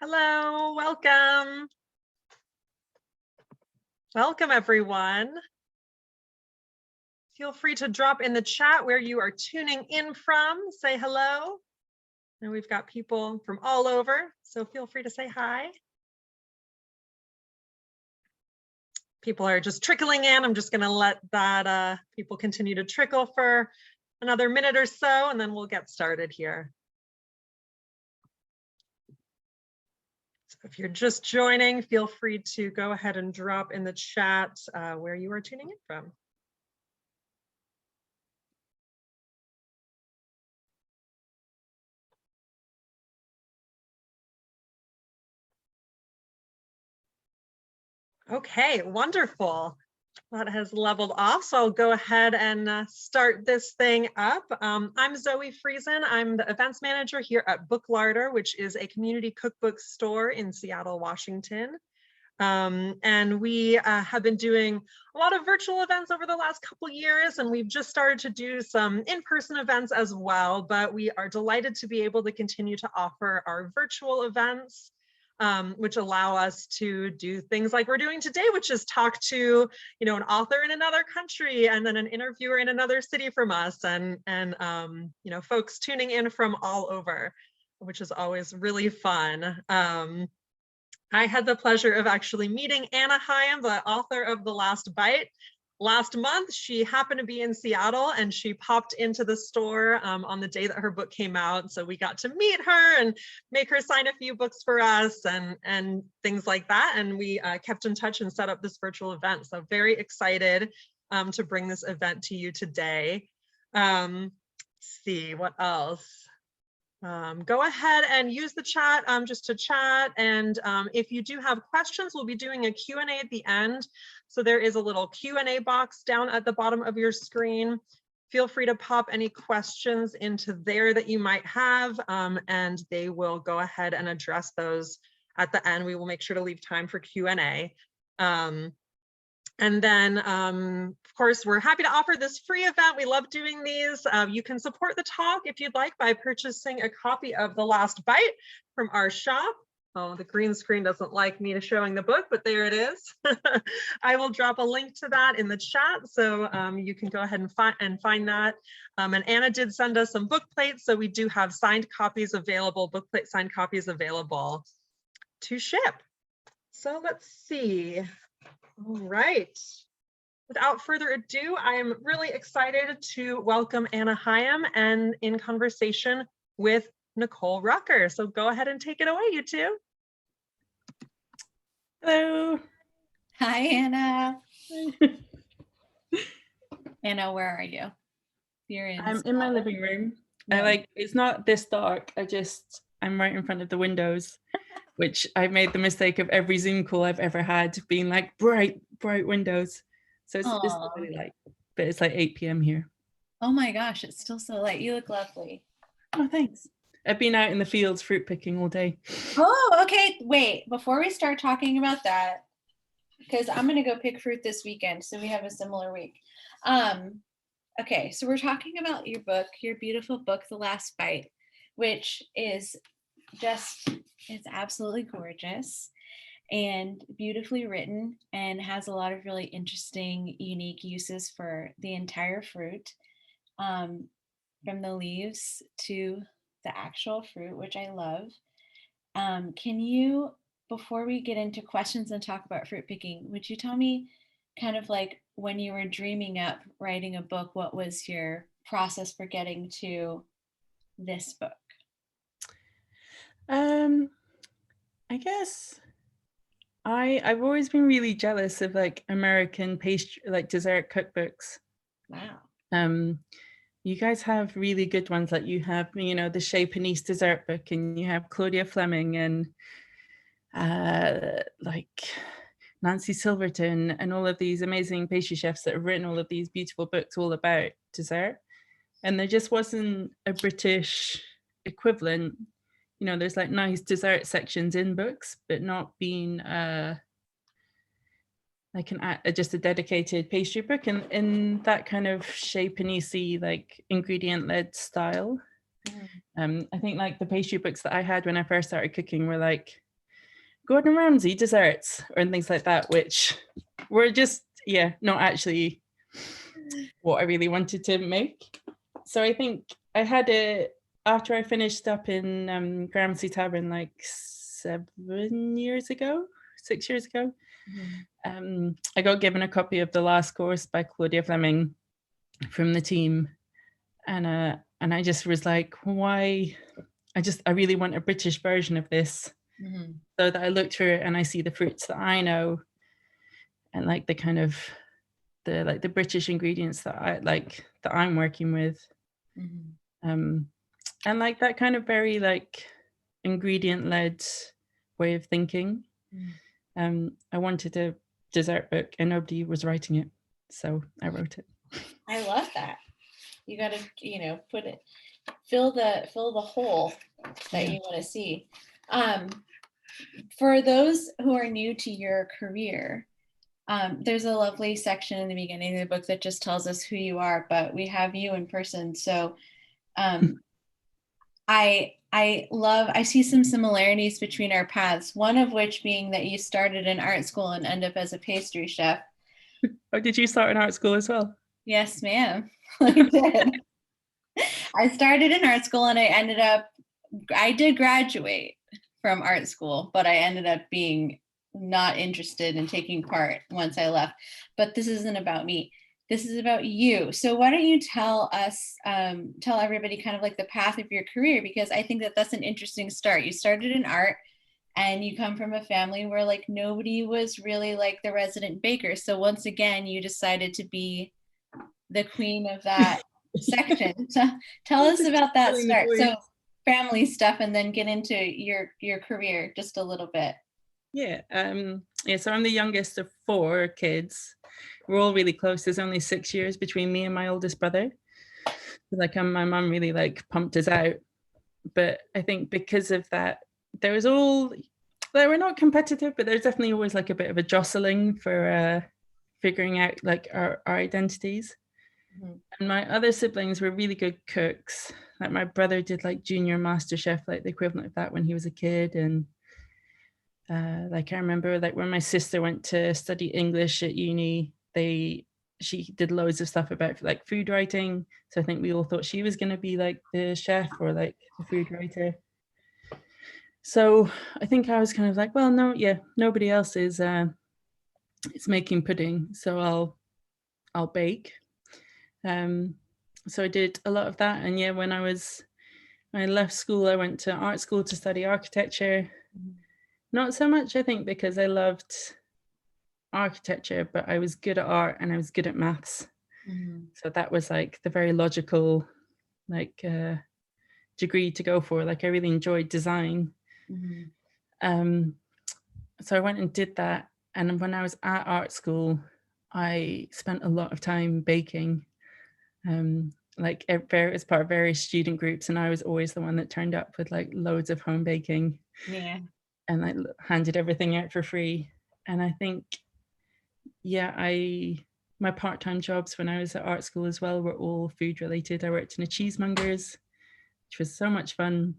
Hello, welcome. Welcome, everyone. Feel free to drop in the chat where you are tuning in from. Say hello. And we've got people from all over, so feel free to say hi. People are just trickling in. I'm just going to let that people continue to trickle for another minute or so, and then we'll get started here. If you're just joining, feel free to go ahead and drop in the chat where you are tuning in from. Okay, wonderful. That has leveled off, so I'll go ahead and start this thing up. I'm Zoe Friesen. I'm the events manager here at Book Larder, which is a community cookbook store in Seattle, Washington. And we have been doing a lot of virtual events over the last couple years, and we've just started to do some in-person events as well, but we are delighted to be able to continue to offer our virtual events, which allow us to do things like we're doing today, which is talk to, an author in another country and then an interviewer in another city from us, and folks tuning in from all over, which is always really fun. I had the pleasure of actually meeting Anna Higham, the author of The Last Bite, last month. She happened to be in Seattle and she popped into the store on the day that her book came out. So we got to meet her and make her sign a few books for us and things like that. And we kept in touch and set up this virtual event. So very excited to bring this event to you today. Let's see what else. Go ahead and use the chat just to chat. And if you do have questions, we'll be doing a Q&A at the end. So there is a little Q&A box down at the bottom of your screen. Feel free to pop any questions into there that you might have, and they will go ahead and address those at the end. We will make sure to leave time for Q&A. And then, of course, we're happy to offer this free event. We love doing these. You can support the talk if you'd like by purchasing a copy of The Last Bite from our shop. Oh, the green screen doesn't like me to showing the book, but there it is. I will drop a link to that in the chat, so you can go ahead and find that. And Anna did send us some book plates, so we do have signed copies available, book plate signed copies available to ship. So let's see. All right. Without further ado, I am really excited to welcome Anna Higham and in conversation with Nicole Rucker. So go ahead and take it away, you two. Hello. Hi, Anna. Anna, where are you? You're in. I'm in my living room. Yeah. It's not this dark. I'm right in front of the windows, which I've made the mistake of every Zoom call I've ever had being like bright windows. So it's not really light, but it's like 8 p.m. here. Oh my gosh, it's still so light. You look lovely. Oh, thanks. I've been out in the fields fruit picking all day. Oh, okay. Wait, before we start talking about that, because I'm going to go pick fruit this weekend, so we have a similar week. Okay, so we're talking about your book, your beautiful book, The Last Bite, which is it's absolutely gorgeous and beautifully written and has a lot of really interesting, unique uses for the entire fruit, from the leaves to the actual fruit, which I love. Can you, before we get into questions and talk about fruit picking, would you tell me kind of like when you were dreaming up writing a book, what was your process for getting to this book? I guess I've always been really jealous of like American pastry, like dessert cookbooks. Wow. You guys have really good ones. Like you have, the Chez Panisse dessert book, and you have Claudia Fleming and like Nancy Silverton and all of these amazing pastry chefs that have written all of these beautiful books all about dessert. And there just wasn't a British equivalent. There's like nice dessert sections in books, but not being like just a dedicated pastry book in that kind of Chez Panisse, like ingredient-led style. I think like the pastry books that I had when I first started cooking were like Gordon Ramsay desserts or things like that, which were just, not actually what I really wanted to make. So I think I had it after I finished up in Gramercy Tavern like 6 years ago. I got given a copy of The Last Course by Claudia Fleming from the team, and I just was like, why? I really want a British version of this. So that I looked through it and I see the fruits that I know, and like the kind of the British ingredients that I'm working with, and like that kind of very like ingredient led way of thinking. I wanted a dessert book and nobody was writing it, so I wrote it. I love that. You got to, put it, fill the hole that you want to see. For those who are new to your career, there's a lovely section in the beginning of the book that just tells us who you are, but we have you in person. So I see some similarities between our paths, one of which being that you started in art school and end up as a pastry chef. Oh, did you start in art school as well? Yes, ma'am. I did. I started in art school and I did graduate from art school, but I ended up being not interested in taking part once I left. But this isn't about me. This is about you. So why don't you tell us, tell everybody kind of like the path of your career, because I think that that's an interesting start. You started in art and you come from a family where like nobody was really like the resident baker. So once again, you decided to be the queen of that section. So tell us about that start. So family stuff, and then get into your career just a little bit. So I'm the youngest of 4 kids. We're all really close. There's only 6 years between me and my oldest brother. Like my mum really like pumped us out, but I think because of that, they were not competitive, but there's definitely always like a bit of a jostling for figuring out like our identities. And my other siblings were really good cooks. Like my brother did like junior master chef, like the equivalent of that when he was a kid. And like I remember like when my sister went to study English at uni, she did loads of stuff about like food writing. So I think we all thought she was going to be like the chef or like the food writer. So I think I was kind of like, well, nobody else is making pudding, so I'll bake. So I did a lot of that, and when I left school, I went to art school to study architecture. Not so much, I think, because I loved architecture, but I was good at art and I was good at maths. So that was like the very logical like degree to go for. Like I really enjoyed design. So I went and did that, and when I was at art school, I spent a lot of time baking. Like as part of various student groups, and I was always the one that turned up with like loads of home baking, and like handed everything out for free. And I think my part-time jobs when I was at art school as well were all food related. I worked in a cheesemonger's, which was so much fun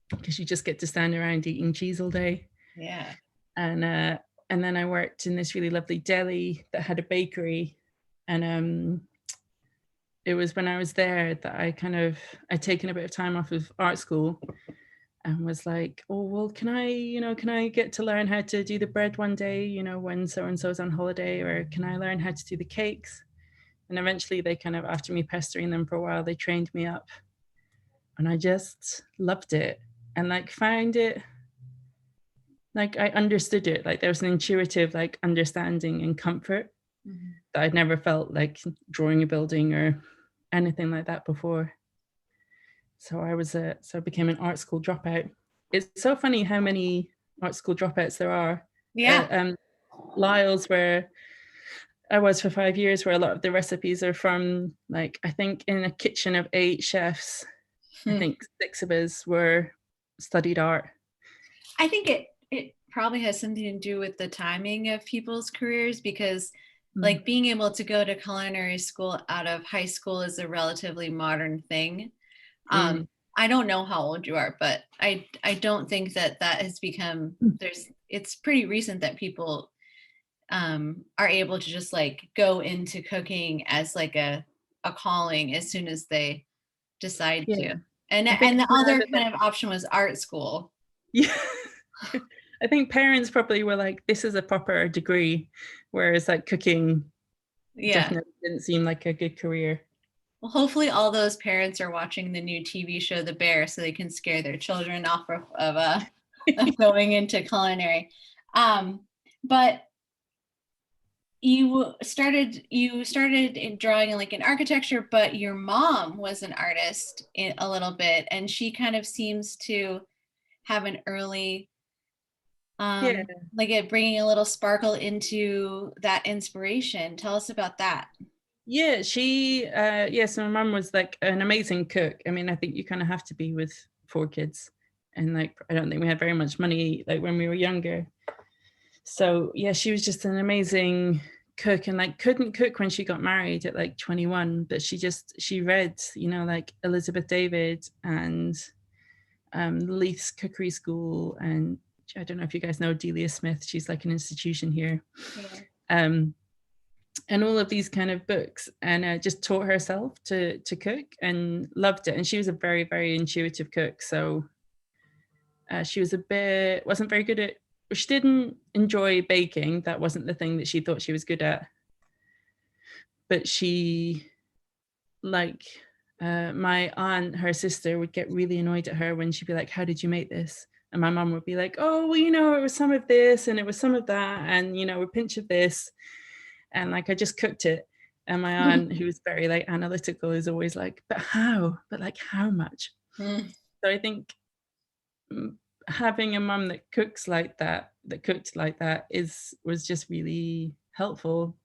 because you just get to stand around eating cheese all day. And then I worked in this really lovely deli that had a bakery, and it was when I was there that I'd taken a bit of time off of art school and was like, oh, well, can I get to learn how to do the bread one day, when so-and-so's on holiday, or can I learn how to do the cakes? And eventually they kind of, after me pestering them for a while, they trained me up, and I just loved it and like found it, like I understood it. Like there was an intuitive like understanding and comfort that I'd never felt like drawing a building or anything like that before. So I became an art school dropout. It's so funny how many art school dropouts there are. Lyle's, where I was for 5 years, where a lot of the recipes are from, like, I think in a kitchen of 8 chefs, I think 6 of us studied art. I think it probably has something to do with the timing of people's careers, because like being able to go to culinary school out of high school is a relatively modern thing. I don't know how old you are, but I don't think that has become, it's pretty recent that people are able to just like go into cooking as like a calling as soon as they decide Yeah. to. And I think the we're other out of the- kind of option was art school. Yeah. I think parents probably were like, this is a proper degree, whereas like cooking definitely didn't seem like a good career. Well, hopefully all those parents are watching the new TV show The Bear so they can scare their children off of going into culinary. But you started in drawing like in architecture, but your mom was an artist a little bit, and she kind of seems to have an early like it bringing a little sparkle into that inspiration. Tell us about that. Yeah, so my mum was like an amazing cook. I mean, I think you kind of have to be with 4 kids, and like I don't think we had very much money like when we were younger. So yeah, she was just an amazing cook, and like couldn't cook when she got married at like 21, but she read, you know, like Elizabeth David and Leith's Cookery School, and I don't know if you guys know Delia Smith. She's like an institution here. Yeah. And all of these kind of books, and just taught herself to cook and loved it. And she was a very, very intuitive cook. So she wasn't very good at, she didn't enjoy baking. That wasn't the thing that she thought she was good at. But she, like my aunt, her sister would get really annoyed at her when she'd be like, how did you make this? And my mum would be like, oh, well, you know, it was some of this and it was some of that, and, you know, a pinch of this. And like, I just cooked it. And my aunt, who was very like analytical, is always like, but how? But like, how much? So I think having a mum that cooked like that was just really helpful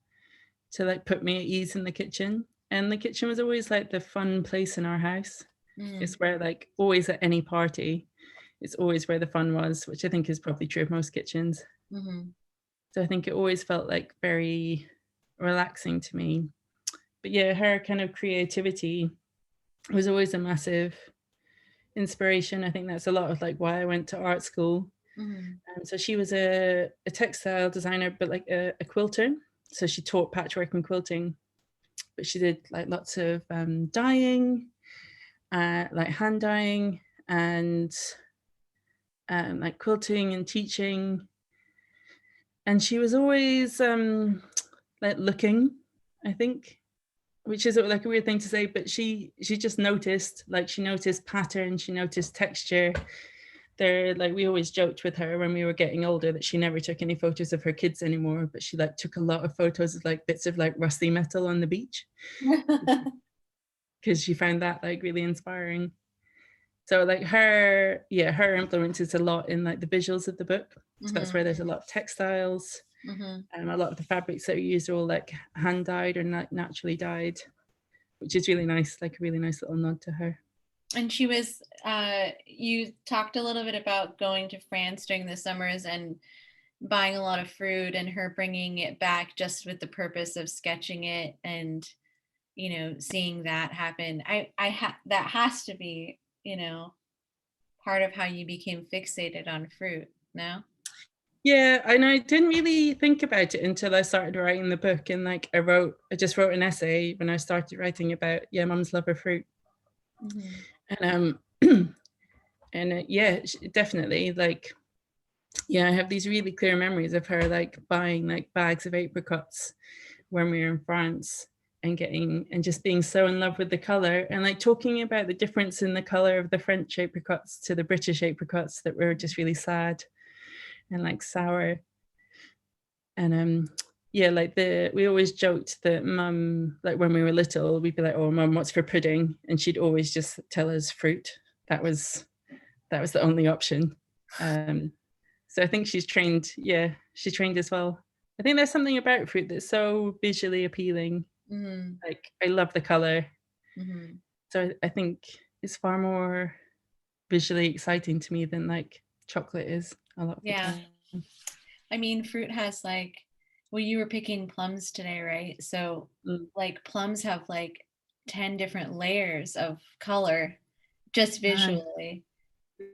to like put me at ease in the kitchen. And the kitchen was always like the fun place in our house. It's where like always at any party, it's always where the fun was, which I think is probably true of most kitchens. So I think it always felt like very relaxing to me. But yeah, her kind of creativity was always a massive inspiration. I think that's a lot of like why I went to art school. So she was a textile designer, but like a quilter. So she taught patchwork and quilting, but she did like lots of dyeing, like hand dyeing, and like quilting and teaching. And she was always like looking, I think, which is like a weird thing to say, but she just noticed, like she noticed pattern, she noticed texture. There, like we always joked with her when we were getting older that she never took any photos of her kids anymore, but she like took a lot of photos of like bits of like rusty metal on the beach because she found that like really inspiring. So like her influence is a lot in like the visuals of the book. So that's where there's a lot of textiles. And a lot of the fabrics that are used are all like hand dyed or naturally dyed, which is really nice, like a really nice little nod to her. And she was, you talked a little bit about going to France during the summers and buying a lot of fruit, and her bringing it back just with the purpose of sketching it and, you know, seeing that happen. That has to be, you know, part of how you became fixated on fruit, no? Yeah, and I didn't really think about it until I started writing the book. And like I just wrote an essay when I started writing about mum's love of fruit. And definitely like I have these really clear memories of her like buying like bags of apricots when we were in France and just being so in love with the color, and like talking about the difference in the color of the French apricots to the British apricots that were just really sad and like sour. And we always joked that mum, like when we were little, we'd be like, oh mum, what's for pudding? And she'd always just tell us fruit. That was the only option. So I think she's trained as well. I think there's something about fruit that's so visually appealing. Like I love the color. So I think it's far more visually exciting to me than like chocolate is a lot of the time. I mean, fruit has like, well, you were picking plums today, right? So like plums have like 10 different layers of color just visually.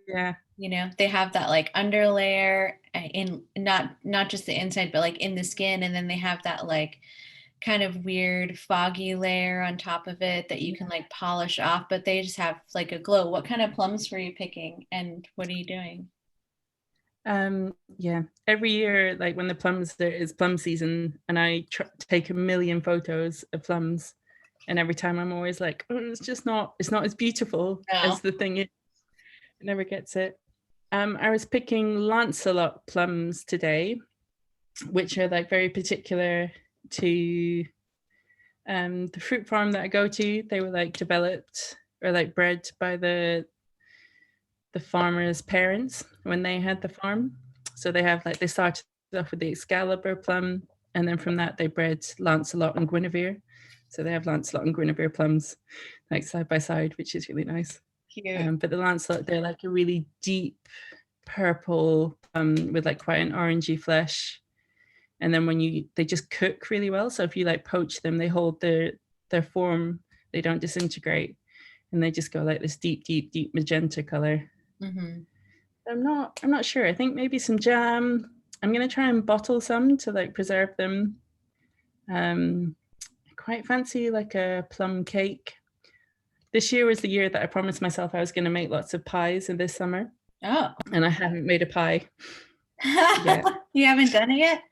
Yeah. You know, they have that like underlayer in not just the inside, but like in the skin. And then they have that like kind of weird foggy layer on top of it that you can like polish off, but they just have like a glow. What kind of plums were you picking and what are you doing? Yeah, every year, like when there is plum season, and I take a million photos of plums, and every time I'm always like, oh, it's not as beautiful as the thing is. It never gets it. I was picking Lancelot plums today, which are like very particular to the fruit farm that I go to. They were like developed or like bred by the farmers' parents when they had the farm. So they started off with the Excalibur plum, and then from that they bred Lancelot and Guinevere. So they have Lancelot and Guinevere plums like side by side, which is really nice. Cute. But the Lancelot, they're like a really deep purple with like quite an orangey flesh. And then they just cook really well. So if you like poach them, they hold their form, they don't disintegrate, and they just go like this deep, deep, deep magenta color. Mm-hmm. I'm not sure. I think maybe some jam. I'm gonna try and bottle some to like preserve them. I quite fancy like a plum cake. This year was the year that I promised myself I was going to make lots of pies in this summer. Oh. And I haven't made a pie yet. You haven't done it yet?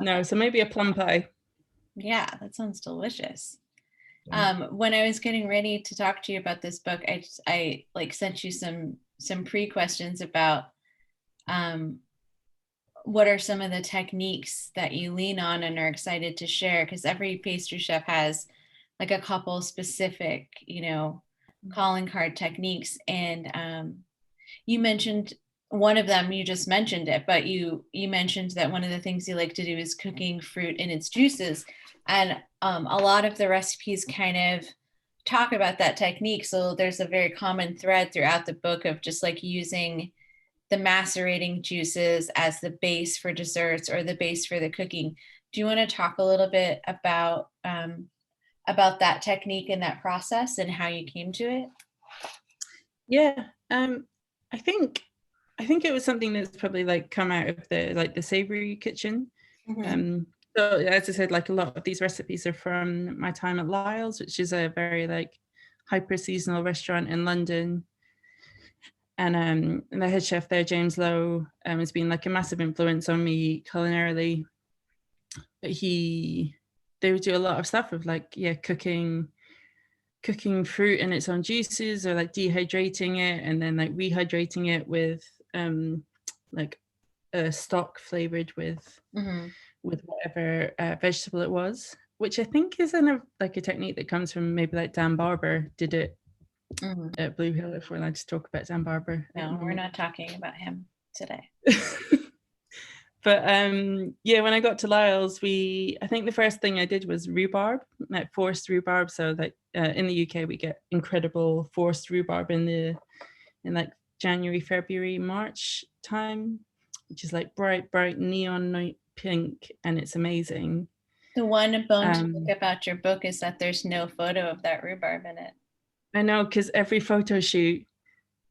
No, so maybe a plum pie. Yeah, that sounds delicious. When I was getting ready to talk to you about this book, I like sent you some pre-questions about what are some of the techniques that you lean on and are excited to share, because every pastry chef has like a couple specific, you know, calling card techniques. And you mentioned one of them, you just mentioned it, but you mentioned that one of the things you like to do is cooking fruit in its juices. And a lot of the recipes kind of talk about that technique. So there's a very common thread throughout the book of just like using the macerating juices as the base for desserts or the base for the cooking. Do you want to talk a little bit about that technique and that process and how you came to it? Yeah, I think it was something that's probably like come out of the savory kitchen. Mm-hmm. So as I said, like a lot of these recipes are from my time at Lyle's, which is a very like hyper seasonal restaurant in London. And the head chef there, James Lowe, has been like a massive influence on me culinarily. But they would do a lot of stuff with like, cooking fruit in its own juices, or like dehydrating it and then like rehydrating it with like a stock flavored with whatever vegetable it was, which I think is a technique that comes from maybe like Dan Barber did it at Blue Hill, if we're allowed to talk about Dan Barber. No, we're not talking about him today. But when I got to Lyle's, I think the first thing I did was rhubarb, like forced rhubarb. So like in the UK, we get incredible forced rhubarb in like January, February, March time, which is like bright neon pink, and it's amazing. The one bone to pick about your book is that there's no photo of that rhubarb in it. I know, because every photo shoot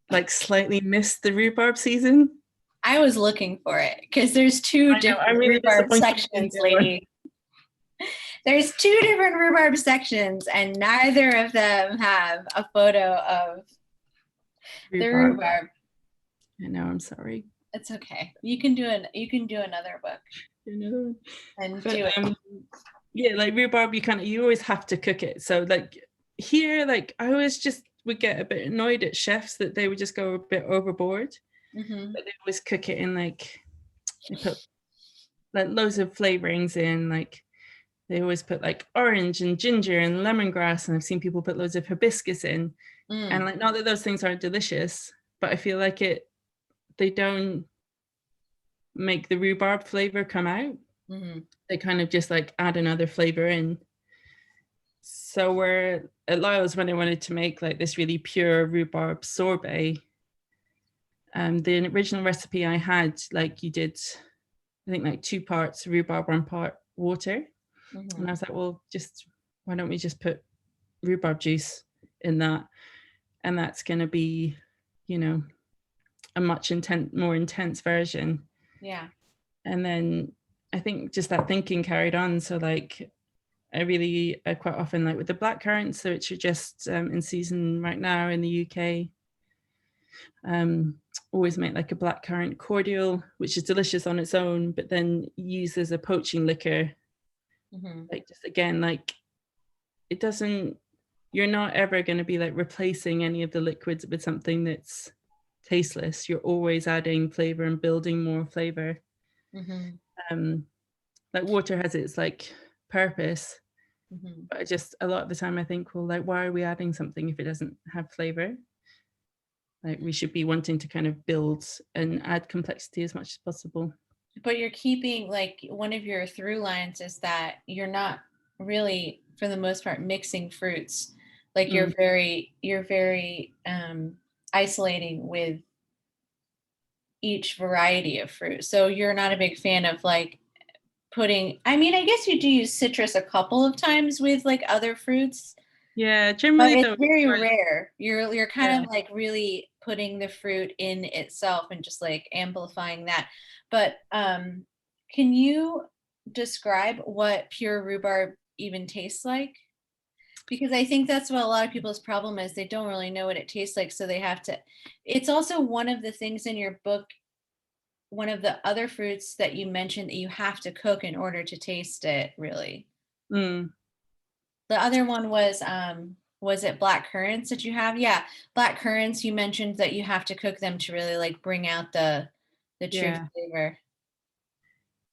like slightly missed the rhubarb season. I was looking for it because there's two different rhubarb sections, lady. There's two different rhubarb sections, and neither of them have a photo of the rhubarb. I know. I'm sorry. It's okay. You can do another book. Another one. And do it. Yeah, like rhubarb, you always have to cook it. So like here, like I always just would get a bit annoyed at chefs that they would just go a bit overboard. But they always cook it in like, they put like loads of flavorings in, like they always put like orange and ginger and lemongrass, and I've seen people put loads of hibiscus in. And like, not that those things aren't delicious, but I feel like they don't make the rhubarb flavor come out. They kind of just like add another flavor in. So we're at Lyle's, when I wanted to make like this really pure rhubarb sorbet, the original recipe I had, like you did, I think like 2 parts rhubarb, 1 part water. And I was like, well, why don't we just put rhubarb juice in that? and that's going to be, you know, a much more intense version. Yeah. And then I think just that thinking carried on. So like I quite often like with the blackcurrants, which are just in season right now in the UK. Always make like a blackcurrant cordial, which is delicious on its own, but then used as a poaching liquor. Like just again, like it doesn't, you're not ever going to be like replacing any of the liquids with something that's tasteless. You're always adding flavor and building more flavor. Like water has its like purpose, but just a lot of the time I think, well, like why are we adding something if it doesn't have flavor? Like we should be wanting to kind of build and add complexity as much as possible. But you're keeping, like, one of your through lines is that you're not really, for the most part, mixing fruits. Like you're very isolating with each variety of fruit. So you're not a big fan of like putting, I mean, I guess you do use citrus a couple of times with like other fruits. Yeah, But generally it's though, very rare. You're kind Yeah. of like really putting the fruit in itself and just like amplifying that. But can you describe what pure rhubarb even tastes like? Because I think that's what a lot of people's problem is. They don't really know what it tastes like, so they have to. It's also one of the things in your book, one of the other fruits that you mentioned that you have to cook in order to taste it, really. Mm. The other one was it black currants that you have? Yeah, black currants. You mentioned that you have to cook them to really like bring out the true flavor.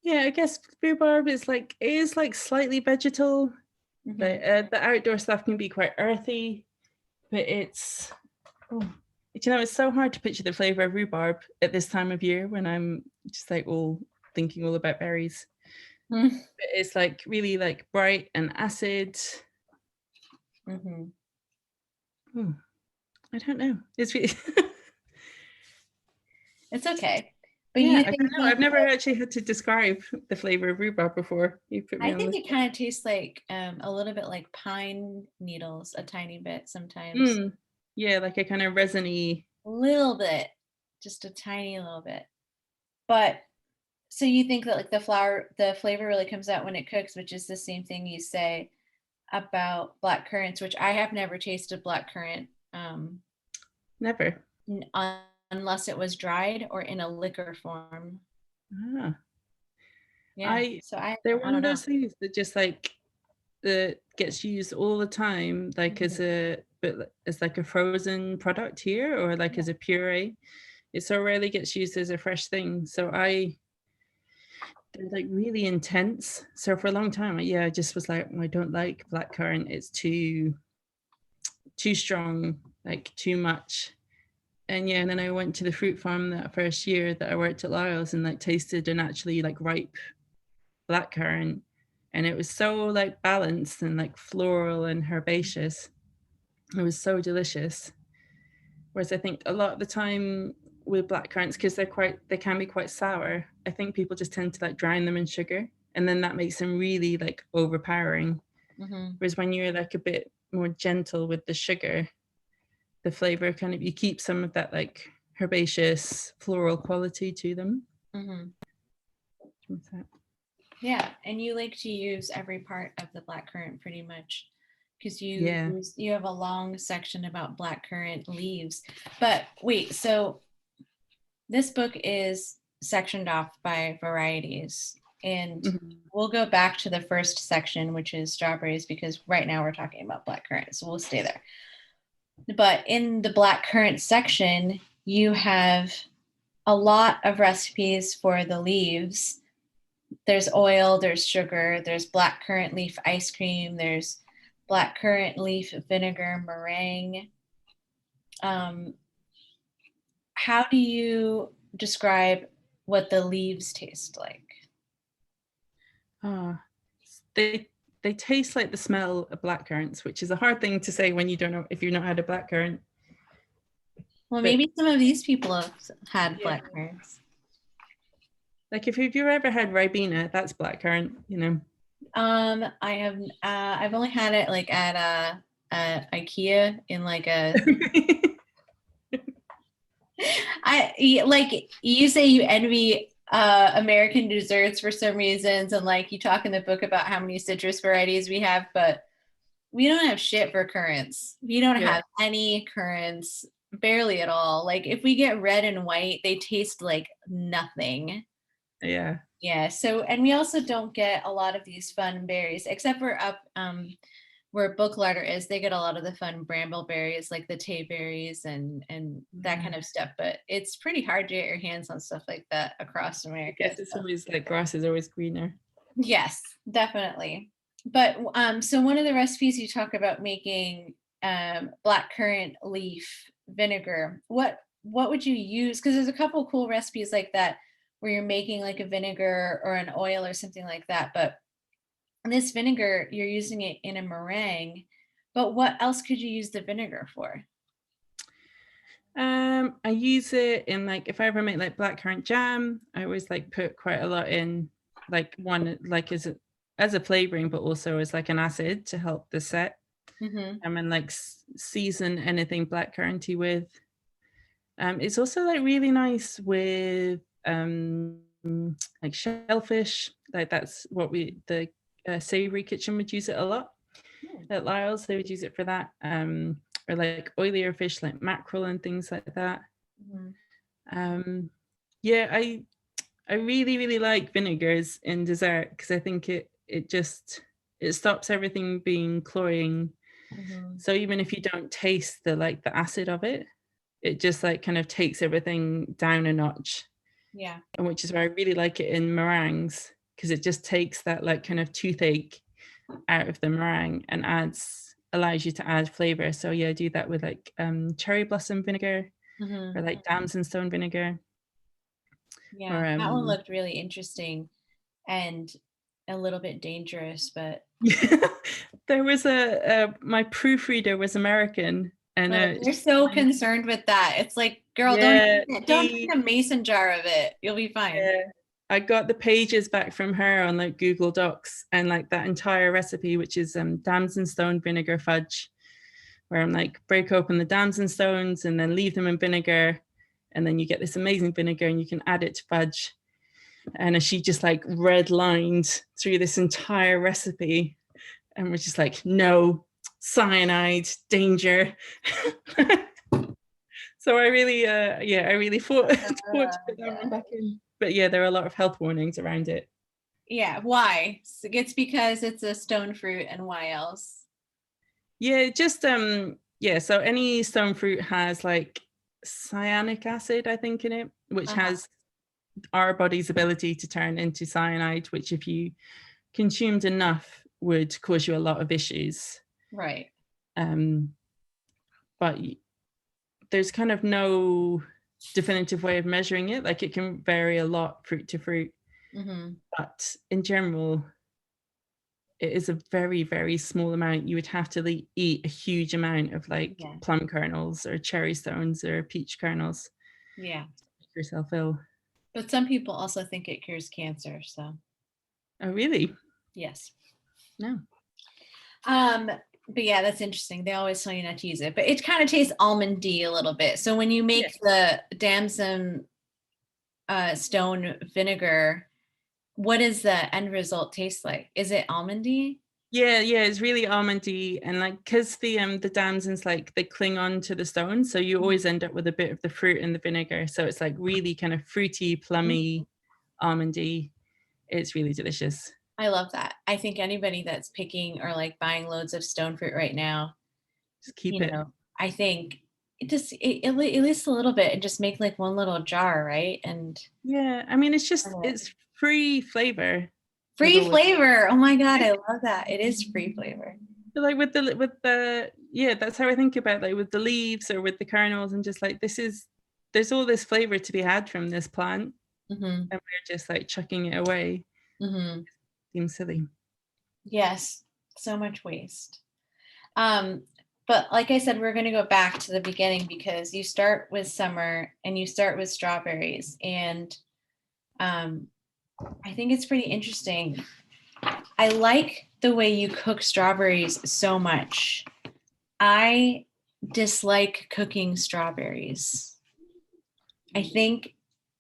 Yeah, I guess rhubarb is like, it is like slightly vegetal. The outdoor stuff can be quite earthy, but it's, it's so hard to picture the flavor of rhubarb at this time of year when I'm just like thinking all about berries. But it's like really like bright and acid. I don't know. It's really it's okay. But yeah, you I think don't know. I've never actually had to describe the flavor of rhubarb before. You put me I on think the it kind of tastes like a little bit like pine needles, a tiny bit sometimes. Yeah, like a kind of resiny. A little bit, just a tiny little bit. But so you think that like the flavor really comes out when it cooks, which is the same thing you say about black currants, which I have never tasted black currant. Never. Unless it was dried or in a liquor form. Yeah. They're one don't of know. those things that just like that gets used all the time, like as like a frozen product here, or like as a puree. It so rarely gets used as a fresh thing. So they're like really intense. So for a long time, I just was like, I don't like blackcurrant. It's too strong, like too much. And then I went to the fruit farm that first year that I worked at Lyle's and like tasted an actually like ripe blackcurrant, and it was so like balanced and like floral and herbaceous. It was so delicious. Whereas I think a lot of the time with blackcurrants, because they can be quite sour, I think people just tend to like drown them in sugar, and then that makes them really like overpowering. Whereas when you're like a bit more gentle with the sugar, the flavor kind of, you keep some of that like herbaceous floral quality to them. Yeah, and you like to use every part of the blackcurrant pretty much, because you have a long section about blackcurrant leaves. But wait, so this book is sectioned off by varieties, and we'll go back to the first section, which is strawberries, because right now we're talking about blackcurrant, so we'll stay there. But in the blackcurrant section, you have a lot of recipes for the leaves. There's oil, there's sugar, there's blackcurrant leaf ice cream, there's blackcurrant leaf vinegar meringue. How do you describe what the leaves taste like? They taste like the smell of blackcurrants, which is a hard thing to say when you don't know, if you've not had a blackcurrant. Well, maybe some of these people have had blackcurrants. Like if you've ever had Ribena, that's blackcurrant, I have I've only had it like at IKEA in like a like you say you envy American desserts for some reasons, and like you talk in the book about how many citrus varieties we have, but we don't have shit for currants. We don't have any currants, barely at all. Like if we get red and white, they taste like nothing. Yeah. Yeah. So, and we also don't get a lot of these fun berries, except for up where Book Larder is. They get a lot of the fun brambleberries, like the tay berries and that kind of stuff. But it's pretty hard to get your hands on stuff like that across America. Yes, it's always like grass is always greener. Yes, definitely. But so one of the recipes you talk about making blackcurrant leaf vinegar. What would you use? Because there's a couple cool recipes like that where you're making like a vinegar or an oil or something like that. But this vinegar, you're using it in a meringue. But what else could you use the vinegar for? I use it in like if I ever make like blackcurrant jam, I always like put quite a lot in, like one like as a flavoring, but also as like an acid to help the set. And like season anything blackcurranty with. It's also like really nice with like shellfish. Like that's what the savory kitchen would use it a lot. At Lyle's, they would use it for that. Or like oilier fish like mackerel and things like that. Yeah, I really, really like vinegars in dessert because I think it stops everything being cloying. So even if you don't taste the acid of it, it just like kind of takes everything down a notch. Yeah. And which is why I really like it in meringues, because it just takes that like kind of toothache out of the meringue and allows you to add flavor. So yeah, I do that with like cherry blossom vinegar or like damson stone vinegar. Yeah, or, that one looked really interesting and a little bit dangerous, but there was my proofreader was American, and they're so concerned with that. It's like, girl, don't take a mason jar of it. You'll be fine. Yeah. I got the pages back from her on like Google Docs, and like that entire recipe, which is damson stone vinegar fudge, where I'm like break open the damson stones and then leave them in vinegar, and then you get this amazing vinegar and you can add it to fudge. And she just like redlined through this entire recipe, and we're just like, no, cyanide, danger. So I really fought to put that one back in. But yeah, there are a lot of health warnings around it. Yeah, why? It's because it's a stone fruit, and why else? Yeah, just so any stone fruit has like cyanic acid, I think, in it, which has our body's ability to turn into cyanide, which if you consumed enough would cause you a lot of issues. Right. But there's kind of no definitive way of measuring it. Like it can vary a lot fruit to fruit. But in general, it is a very, very small amount. You would have to eat a huge amount of like plum kernels or cherry stones or peach kernels. Yeah. To make yourself ill. But some people also think it cures cancer, so. Oh, really? Yes. No. But yeah, that's interesting. They always tell you not to use it, but it kind of tastes almondy a little bit. So when you make the damson stone vinegar, what does the end result taste like? Is it almondy? Yeah, it's really almondy, and like because the damsons like they cling on to the stone, so you always end up with a bit of the fruit in the vinegar. So it's like really kind of fruity, plummy, almondy. It's really delicious. I love that. I think anybody that's picking or like buying loads of stone fruit right now, just keep it. I think at least a little bit, and just make like one little jar, right? And yeah, I mean it's free flavor. Free flavor. Oh my god, I love that. It is free flavor. Like with the that's how I think about like with the leaves or with the kernels, and just like there's all this flavor to be had from this plant, and we're just like chucking it away. Seems silly. Yes, so much waste. But like I said, we're going to go back to the beginning because you start with summer and you start with strawberries, and I think it's pretty interesting. I like the way you cook strawberries so much. I dislike cooking strawberries. I think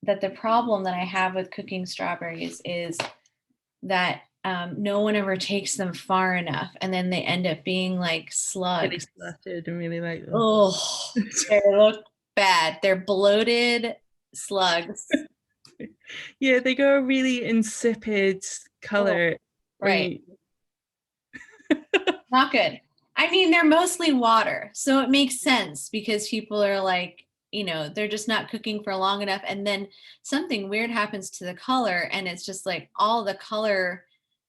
that the problem that I have with cooking strawberries is that no one ever takes them far enough, and then they end up being like Really slugs. splattered and really like them. Oh, they look bad. They're bloated slugs. Yeah, they go a really insipid color. Right. Not good. I mean, they're mostly water, so it makes sense because people are like, you know, they're just not cooking for long enough, and then something weird happens to the color, and it's just like all the color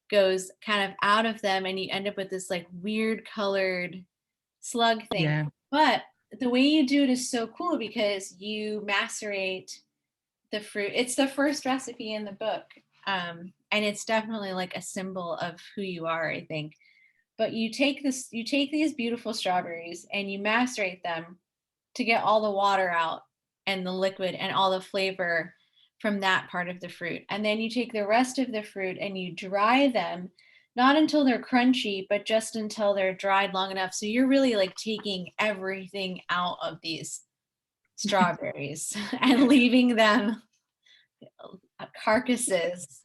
goes kind of out of them, and you end up with this like weird colored slug thing. Yeah. But the way you do it is so cool because you macerate the fruit. It's the first recipe in the book, and it's definitely like a symbol of who you are, I think. But you take these beautiful strawberries and you macerate them to get all the water out and the liquid and all the flavor from that part of the fruit. And then you take the rest of the fruit and you dry them, not until they're crunchy, but just until they're dried long enough. So you're really like taking everything out of these strawberries and leaving them carcasses.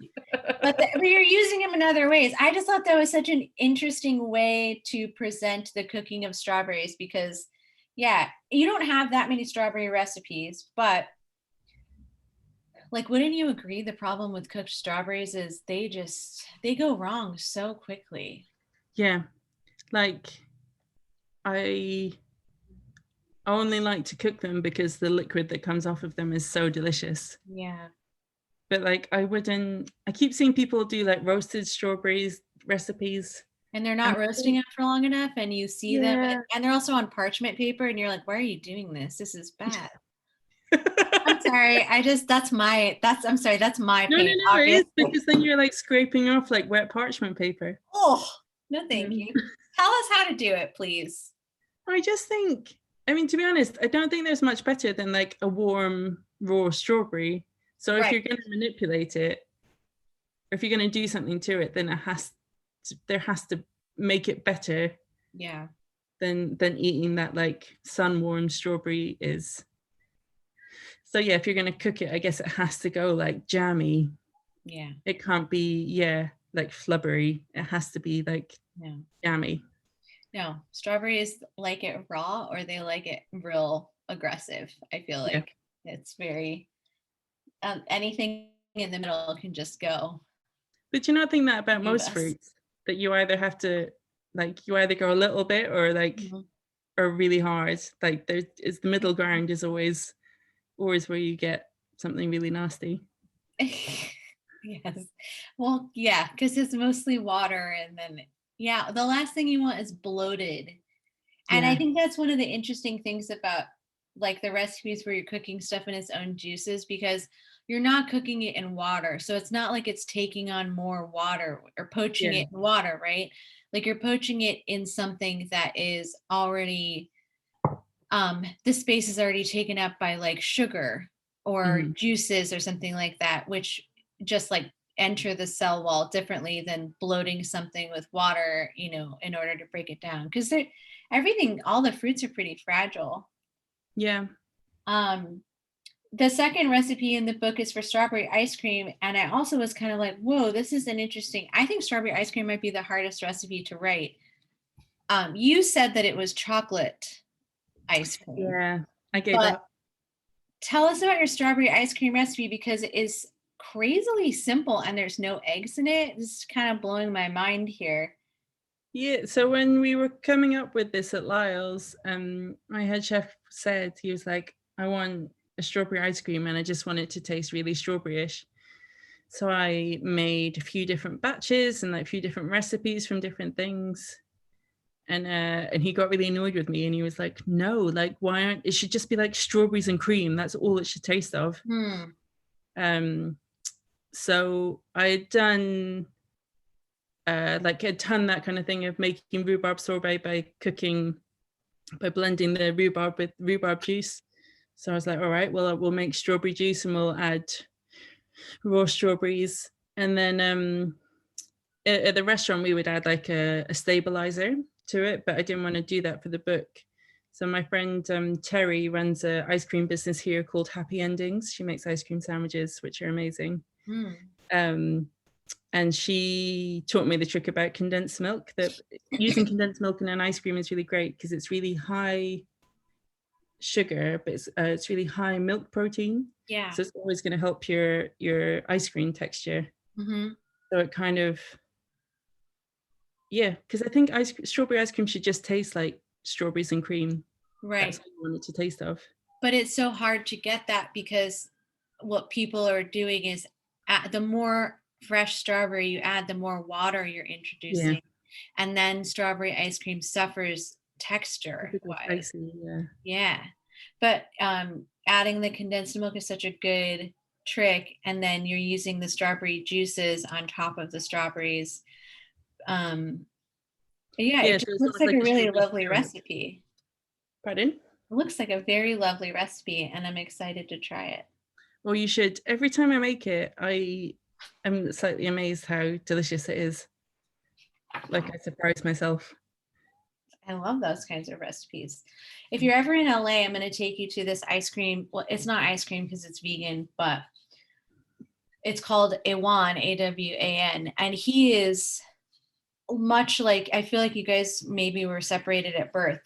But you're using them in other ways. I just thought that was such an interesting way to present the cooking of strawberries because, yeah, you don't have that many strawberry recipes, but like, wouldn't you agree the problem with cooked strawberries is they go wrong so quickly? Yeah, like I only like to cook them because the liquid that comes off of them is so delicious. Yeah. But like I keep seeing people do like roasted strawberries recipes. And they're not roasting it for long enough, and you see them, Yeah. and they're also on parchment paper, and you're like, why are you doing this? This is bad. I'm sorry. That's my No, pain. it is because then you're like scraping off like wet parchment paper. Oh, no, thank you. Tell us how to do it, please. I just think, I mean, to be honest, I don't think there's much better than like a warm raw strawberry. So if Right. you're going to manipulate it, or if you're going to do something to it, then there has to make it better. Yeah. Than eating that like sun warmed strawberry is. So yeah, if you're going to cook it, I guess it has to go like jammy. Yeah. It can't be like flubbery. It has to be like jammy. No, strawberries like it raw or they like it real aggressive. I feel like it's very anything in the middle can just go. But you not think that about most fruits, that you either have to you either go a little bit or like or really hard. Like the middle ground is always where you get something really nasty. Yes. Well, yeah, because it's mostly water, and then the last thing you want is bloated. And I think that's one of the interesting things about like the recipes where you're cooking stuff in its own juices, because you're not cooking it in water. So it's not like it's taking on more water or poaching it in water, right? Like you're poaching it in something that is already, the space is already taken up by like sugar or juices or something like that, which just like enter the cell wall differently than bloating something with water, you know, in order to break it down. Because all the fruits are pretty fragile. Yeah. The second recipe in the book is for strawberry ice cream. And I also was kind of like, whoa, this is I think strawberry ice cream might be the hardest recipe to write. You said that it was chocolate ice cream. Yeah, I gave up. Tell us about your strawberry ice cream recipe, because it is crazily simple and there's no eggs in it. This is kind of blowing my mind here. Yeah, so when we were coming up with this at Lyle's, my head chef said, he was like, I want a strawberry ice cream and I just want it to taste really strawberry-ish. So I made a few different batches and like a few different recipes from different things. And he got really annoyed with me and he was like, no, like it should just be like strawberries and cream. That's all it should taste of. So I had done I'd done that kind of thing of making rhubarb sorbet by blending the rhubarb with rhubarb juice. So I was like, all right, well, we'll make strawberry juice and we'll add raw strawberries. And then at the restaurant, we would add like a stabilizer. to it, but I didn't want to do that for the book. So my friend Terry runs an ice cream business here called Happy Endings. She makes ice cream sandwiches, which are amazing. And she taught me the trick about condensed milk, that using condensed milk in an ice cream is really great because it's really high sugar, but it's really high milk protein. Yeah. So it's always going to help your ice cream texture. So it kind of, yeah, because I think strawberry ice cream should just taste like strawberries and cream. Right. That's what you want it to taste of. But it's so hard to get that because what people are doing is the more fresh strawberry you add, the more water you're introducing. And then strawberry ice cream suffers texture wise. Yeah. But adding the condensed milk is such a good trick. And then you're using the strawberry juices on top of the strawberries. It just looks like a really lovely recipe. Pardon? It looks like a very lovely recipe, and I'm excited to try it. Well, you should. Every time I make it, I am slightly amazed how delicious it is. Like, I surprise myself. I love those kinds of recipes. If you're ever in LA, I'm going to take you to this ice cream. Well, it's not ice cream because it's vegan, but it's called Awan, A-W-A-N. And he is much like, I feel like you guys maybe were separated at birth.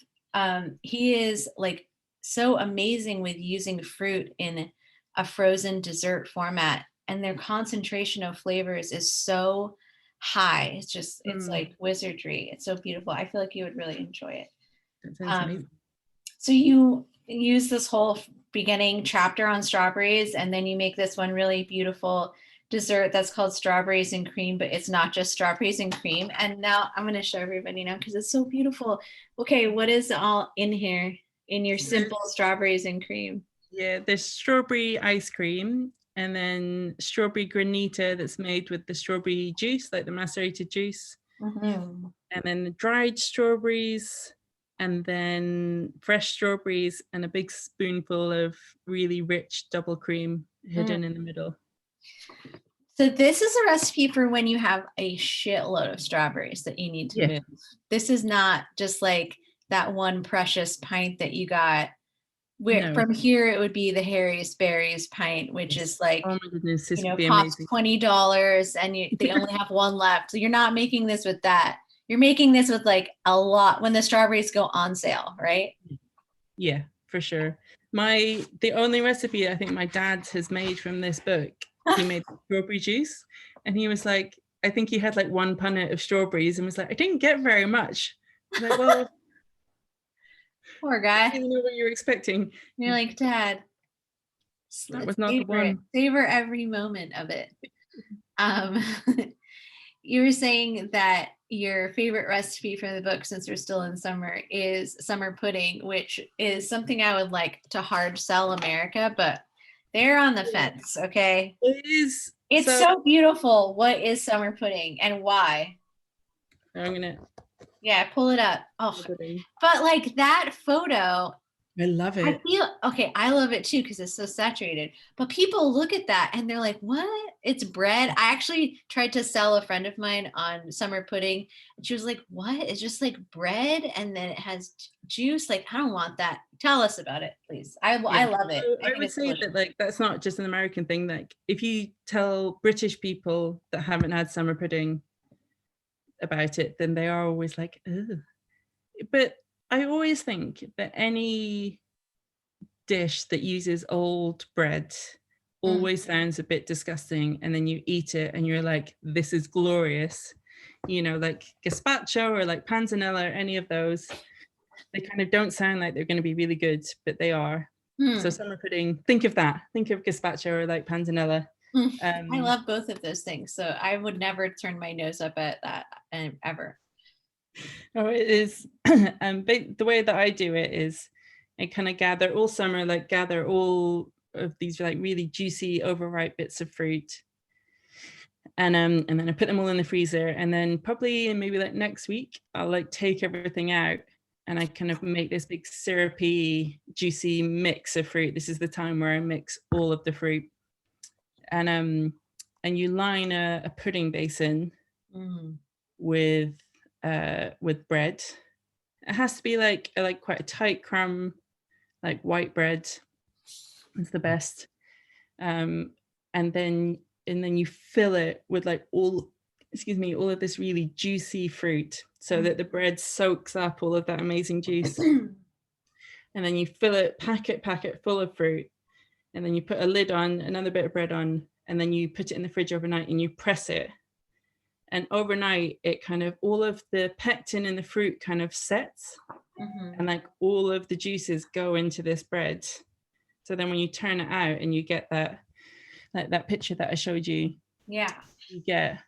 He is like so amazing with using fruit in a frozen dessert format, and their concentration of flavors is so high. It's just, it's like wizardry. It's so beautiful. I feel like you would really enjoy it. That sounds amazing. So you use this whole beginning chapter on strawberries, and then you make this one really beautiful dessert that's called strawberries and cream, but it's not just strawberries and cream. And now I'm going to show everybody now because it's so beautiful. Okay, what is all in here in your simple strawberries and cream? Yeah, there's strawberry ice cream, and then strawberry granita that's made with the strawberry juice, like the macerated juice, and then the dried strawberries, and then fresh strawberries, and a big spoonful of really rich double cream hidden in the middle. So this is a recipe for when you have a shitload of strawberries that you need to move. This is not just like that one precious pint that you got. Where from here it would be the Harry's Berries pint, which is like, oh my goodness, this would be costs amazing. $20, and they only have one left. So you're not making this with that. You're making this with like a lot when the strawberries go on sale, right? Yeah, for sure. The only recipe I think my dad has made from this book, he made strawberry juice, and he was like, I think he had like one punnet of strawberries and was like, I didn't get very much. I was like, well, poor guy. I didn't know what you were expecting. You're like, Dad, that was not the one. Savor every moment of it. You were saying that your favorite recipe for the book, since we're still in summer, is summer pudding, which is something I would like to hard sell America, but they're on the fence. Okay. It is. It's so beautiful. What is summer pudding and why? I'm gonna. Yeah, pull it up. Oh, but like that photo, I love it. I love it too because it's so saturated. But people look at that and they're like, what? It's bread. I actually tried to sell a friend of mine on summer pudding, and she was like, what? It's just like bread and then it has juice. Like, I don't want that. Tell us about it, please. I love it. I would say that like that's not just an American thing. Like, if you tell British people that haven't had summer pudding about it, then they are always like, ugh. But I always think that any dish that uses old bread always sounds a bit disgusting, and then you eat it and you're like, this is glorious. Like gazpacho or like panzanella or any of those, they kind of don't sound like they're going to be really good, but they are. So summer pudding, think of that. Think of gazpacho or like panzanella. I love both of those things, so I would never turn my nose up at that ever. Oh, it is. The way that I do it is I kind of gather all summer, like gather all of these like really juicy, overripe bits of fruit, and then I put them all in the freezer, and then probably maybe like next week I'll like take everything out, and I kind of make this big syrupy, juicy mix of fruit. This is the time where I mix all of the fruit, and you line a pudding basin with bread, It has to be like quite a tight crumb, like white bread is the best. And then you fill it with like all of this really juicy fruit, so that the bread soaks up all of that amazing juice. And then you fill it, packet full of fruit, and then you put a lid on, another bit of bread on, and then you put it in the fridge overnight and you press it. And overnight, it kind of, all of the pectin in the fruit kind of sets, and like all of the juices go into this bread. So then when you turn it out and you get that, like that picture that I showed you, Yeah. you get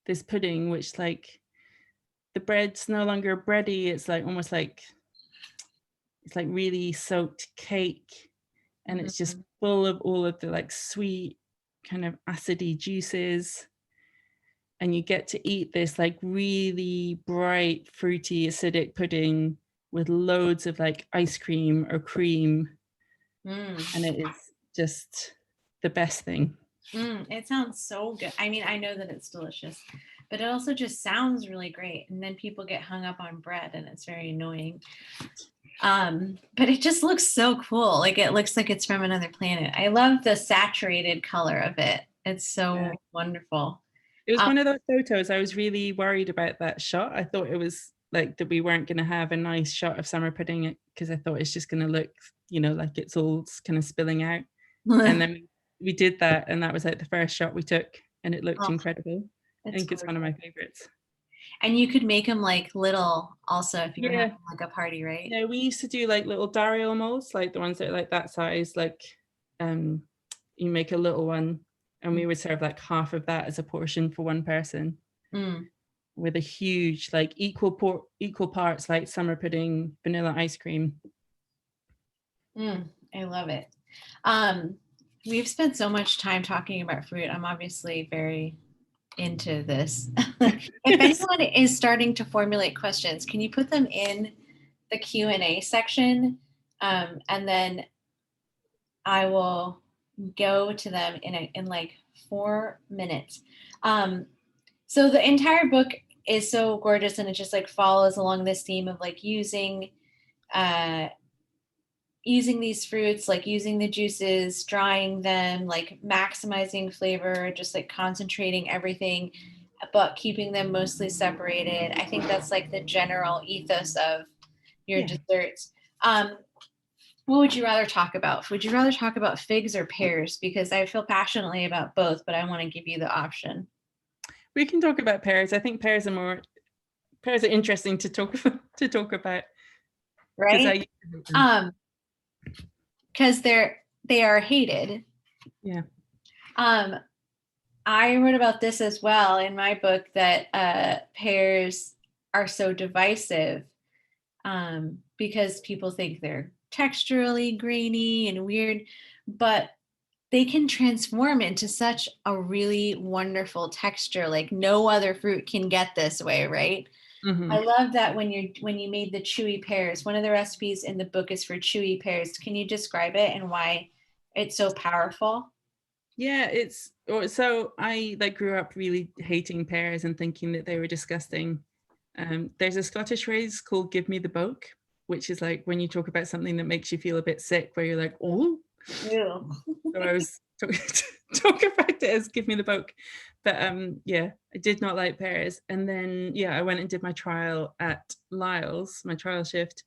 this pudding, which like the bread's no longer bready. It's like almost like, it's like really soaked cake, and it's just full of all of the like sweet kind of acidy juices. And you get to eat this like really bright, fruity, acidic pudding with loads of like ice cream or cream. And it is just the best thing. It sounds so good. I mean, I know that it's delicious, but it also just sounds really great. And then people get hung up on bread and it's very annoying. But it just looks so cool. Like it looks like it's from another planet. I love the saturated color of it. It's so wonderful. It was one of those photos. I was really worried about that shot. I thought it was like that we weren't going to have a nice shot of summer pudding, because I thought it's just going to look, you know, like it's all kind of spilling out. And then we did that, and that was like the first shot we took, and it looked incredible. I think it's one of my favorites. And you could make them like little also if you were having like a party, right? Yeah, we used to do like little Dario molds, like the ones that are like that size, like you make a little one, and we would serve like half of that as a portion for one person, with a huge like equal parts like summer pudding, vanilla ice cream. I love it. We've spent so much time talking about fruit. I'm obviously very into this. If anyone is starting to formulate questions, can you put them in the Q&A section? And then I will go to them in like 4 minutes. So the entire book is so gorgeous, and it just like follows along this theme of like using these fruits, like using the juices, drying them, like maximizing flavor, just like concentrating everything, but keeping them mostly separated. I think that's like the general ethos of your desserts. What would you rather talk about? Would you rather talk about figs or pears? Because I feel passionately about both, but I want to give you the option. We can talk about pears. I think pears are interesting to talk about. Right? Because they are hated. Yeah. I wrote about this as well in my book, that pears are so divisive because people think they're texturally grainy and weird, but they can transform into such a really wonderful texture. Like no other fruit can get this way, right? I love that when you made the chewy pears. One of the recipes in the book is for chewy pears. Can you describe it and why it's so powerful? Yeah, so I like grew up really hating pears and thinking that they were disgusting. There's a Scottish phrase called "give me the boke," which is like when you talk about something that makes you feel a bit sick, where you're like, oh. Ew. So I was talking about it as "give me the boke," but I did not like pears. And then I went and did my trial at Lyle's, my trial shift,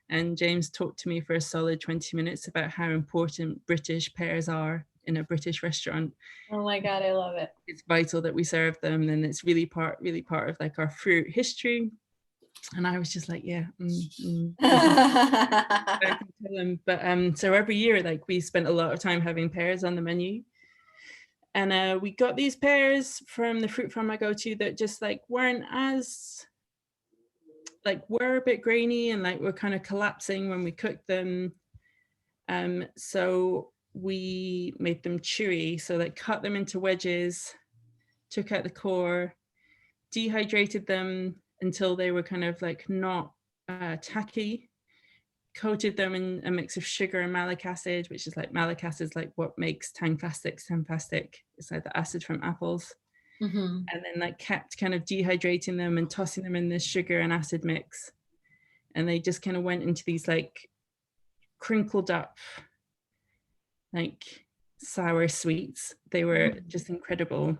and James talked to me for a solid 20 minutes about how important British pears are in a British restaurant. Oh my God, I love it. It's vital that we serve them, and it's really part of like our fruit history. And I was just like, I can tell him. But so every year, like we spent a lot of time having pears on the menu. And we got these pears from the fruit farm I go to that just like weren't as, like were a bit grainy and like were kind of collapsing when we cooked them. So we made them chewy. So like cut them into wedges, took out the core, dehydrated them until they were kind of like not tacky, coated them in a mix of sugar and malic acid, which is like malic acid is like what makes tangfastic. It's like the acid from apples. And then like kept kind of dehydrating them and tossing them in this sugar and acid mix. and they just kind of went into these like crinkled up, like sour sweets. They were just incredible,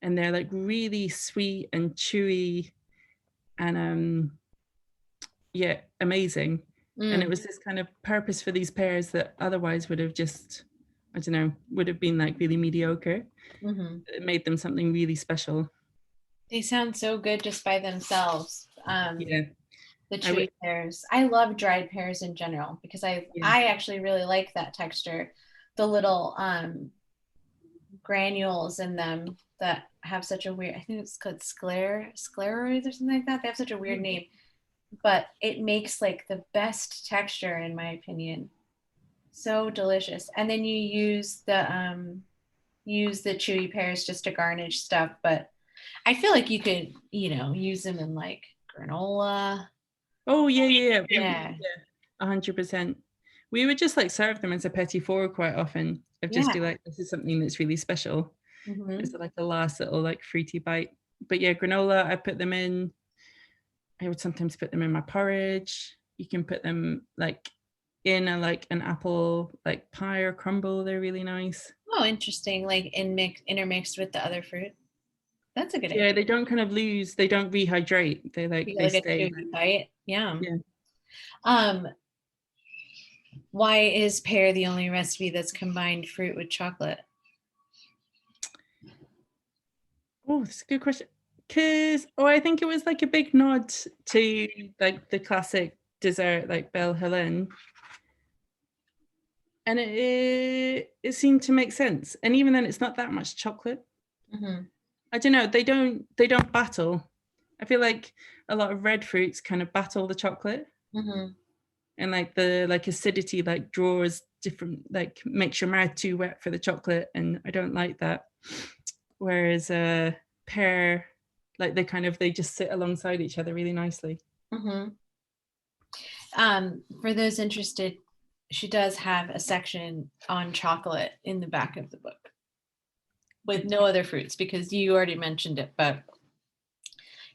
and they're like really sweet and chewy, and yeah, amazing. And it was this kind of purpose for these pears that otherwise would have just, I don't know, would have been like really mediocre. It made them something really special. They sound so good just by themselves. Yeah. The chewy pears. I love dried pears in general because I actually really like that texture. The little granules in them that have such a weird, I think it's called scleroids or something like that. They have such a weird name, but it makes like the best texture in my opinion. So delicious. And then you use the chewy pears just to garnish stuff, but I feel like you could, use them in like granola. Oh yeah. 100%. We would just like serve them as a petit four quite often. I'd just be like, this is something that's really special. It's like a last little like fruity bite. But yeah, granola, I put them in. I would sometimes put them in my porridge. You can put them like in an apple like pie or crumble. They're really nice. Oh, interesting. Like intermixed with the other fruit. That's a good idea. Yeah, they don't kind of lose. They don't rehydrate. They they stay. Bite. Yeah. Why is pear the only recipe that's combined fruit with chocolate? Oh, that's a good question. Because I think it was like a big nod to like the classic dessert like Belle Helene, and it seemed to make sense. And even then, it's not that much chocolate. I don't know. They don't battle. I feel like a lot of red fruits kind of battle the chocolate, and like the acidity like draws different, like makes your mouth too wet for the chocolate, and I don't like that. Whereas pear, like they just sit alongside each other really nicely. For those interested, she does have a section on chocolate in the back of the book with no other fruits, because you already mentioned it, but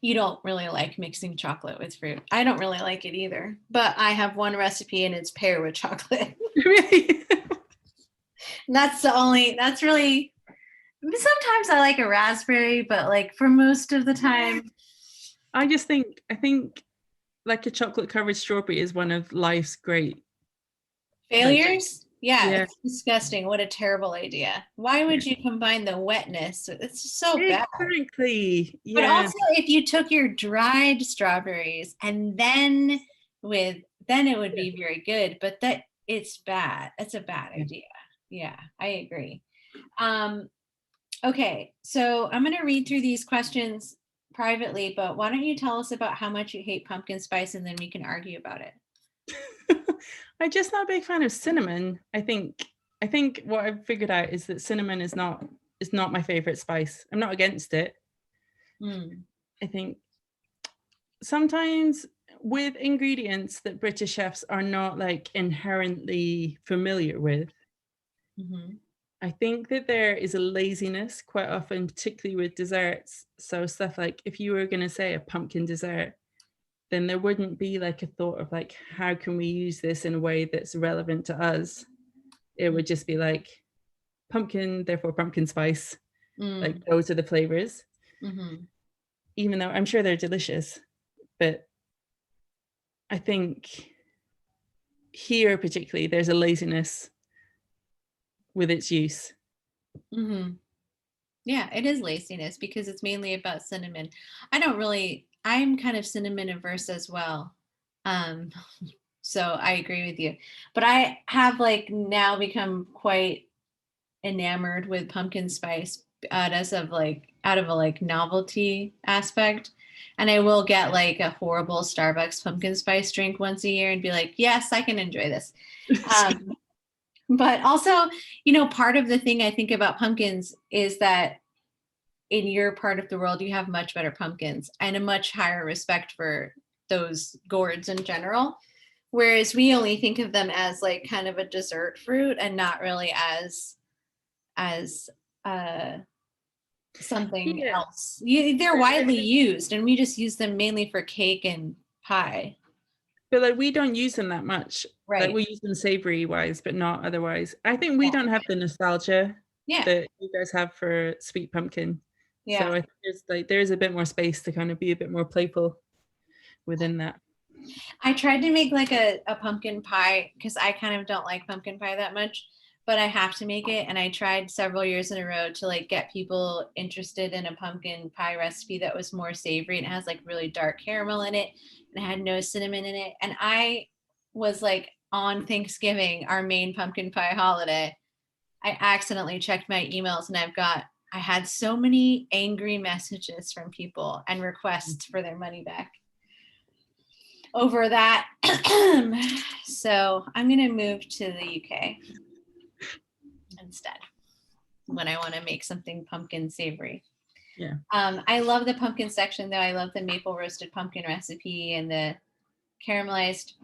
you don't really like mixing chocolate with fruit. I don't really like it either, but I have one recipe and it's pear with chocolate. Really? That's really, sometimes I like a raspberry, but like for most of the time. I think like a chocolate covered strawberry is one of life's great failures. It's disgusting. What a terrible idea. Why would you combine the wetness? It's so bad. Exactly. But also if you took your dried strawberries and then it would be very good, but it's bad. It's a bad idea. Yeah, I agree. Okay, so I'm going to read through these questions privately, but why don't you tell us about how much you hate pumpkin spice and then we can argue about it. I'm just not a big fan of cinnamon. I think what I've figured out is that cinnamon is not my favorite spice. I'm not against it. I think sometimes with ingredients that British chefs are not like inherently familiar with, I think that there is a laziness quite often, particularly with desserts. So stuff like if you were going to say a pumpkin dessert, then there wouldn't be like a thought of like, how can we use this in a way that's relevant to us? It would just be like pumpkin, therefore pumpkin spice. Like those are the flavors. Even though I'm sure they're delicious, but I think here particularly there's a laziness with its use. Yeah, it is laziness because it's mainly about cinnamon. I'm kind of cinnamon averse as well. So I agree with you, but I have like now become quite enamored with pumpkin spice out of a like novelty aspect. And I will get like a horrible Starbucks pumpkin spice drink once a year and be like, yes, I can enjoy this. But also, part of the thing I think about pumpkins is that in your part of the world, you have much better pumpkins and a much higher respect for those gourds in general. Whereas we only think of them as like kind of a dessert fruit and not really as something else. They're widely used and we just use them mainly for cake and pie. But like we don't use them that much. Like Right. we use them savory wise, but not otherwise. I think we Yeah. don't have the nostalgia Yeah. that you guys have for sweet pumpkin. Yeah. So I think there's a bit more space to kind of be a bit more playful within that. I tried to make like a pumpkin pie because I kind of don't like pumpkin pie that much, but I have to make it. And I tried several years in a row to like get people interested in a pumpkin pie recipe that was more savory and it has like really dark caramel in it and it had no cinnamon in it. And I was like on Thanksgiving, our main pumpkin pie holiday, I accidentally checked my emails and I had so many angry messages from people and requests for their money back over that. So I'm going to move to the UK instead when I want to make something pumpkin savory. Yeah. I love the pumpkin section though. I love the maple roasted pumpkin recipe and the caramelized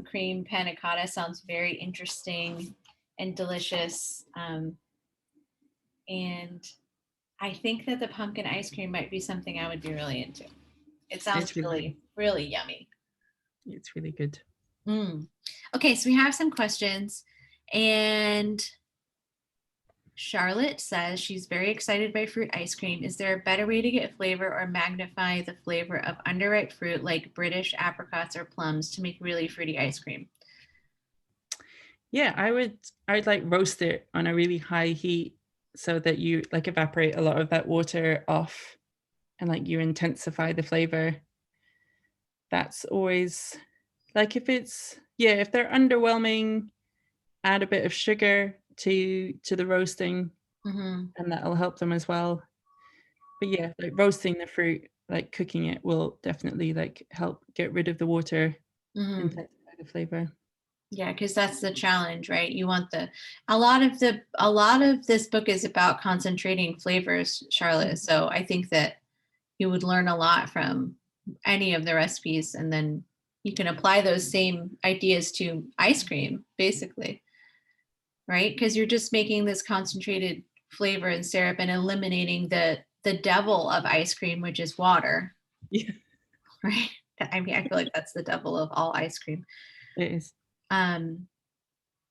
cream panna cotta sounds very interesting and delicious. And I think that the pumpkin ice cream might be something I would be really into. It sounds really, really yummy. It's really good. Okay, so we have some questions. And Charlotte says she's very excited by fruit ice cream. Is there a better way to get flavor or magnify the flavor of underripe fruit like British apricots or plums to make really fruity ice cream? Yeah, I'd like roast it on a really high heat so that you like evaporate a lot of that water off and like you intensify the flavor. That's always like if they're underwhelming, add a bit of sugar to the roasting and that'll help them as well. But yeah, like roasting the fruit, like cooking it will definitely like help get rid of the water, intensify the flavor. Yeah, because that's the challenge, right? You want a lot of this book is about concentrating flavors, Charlotte. So I think that you would learn a lot from any of the recipes, and then you can apply those same ideas to ice cream, basically, right? Because you're just making this concentrated flavor and syrup and eliminating the devil of ice cream, which is water. Yeah, right. I mean, I feel like that's the devil of all ice cream. it is.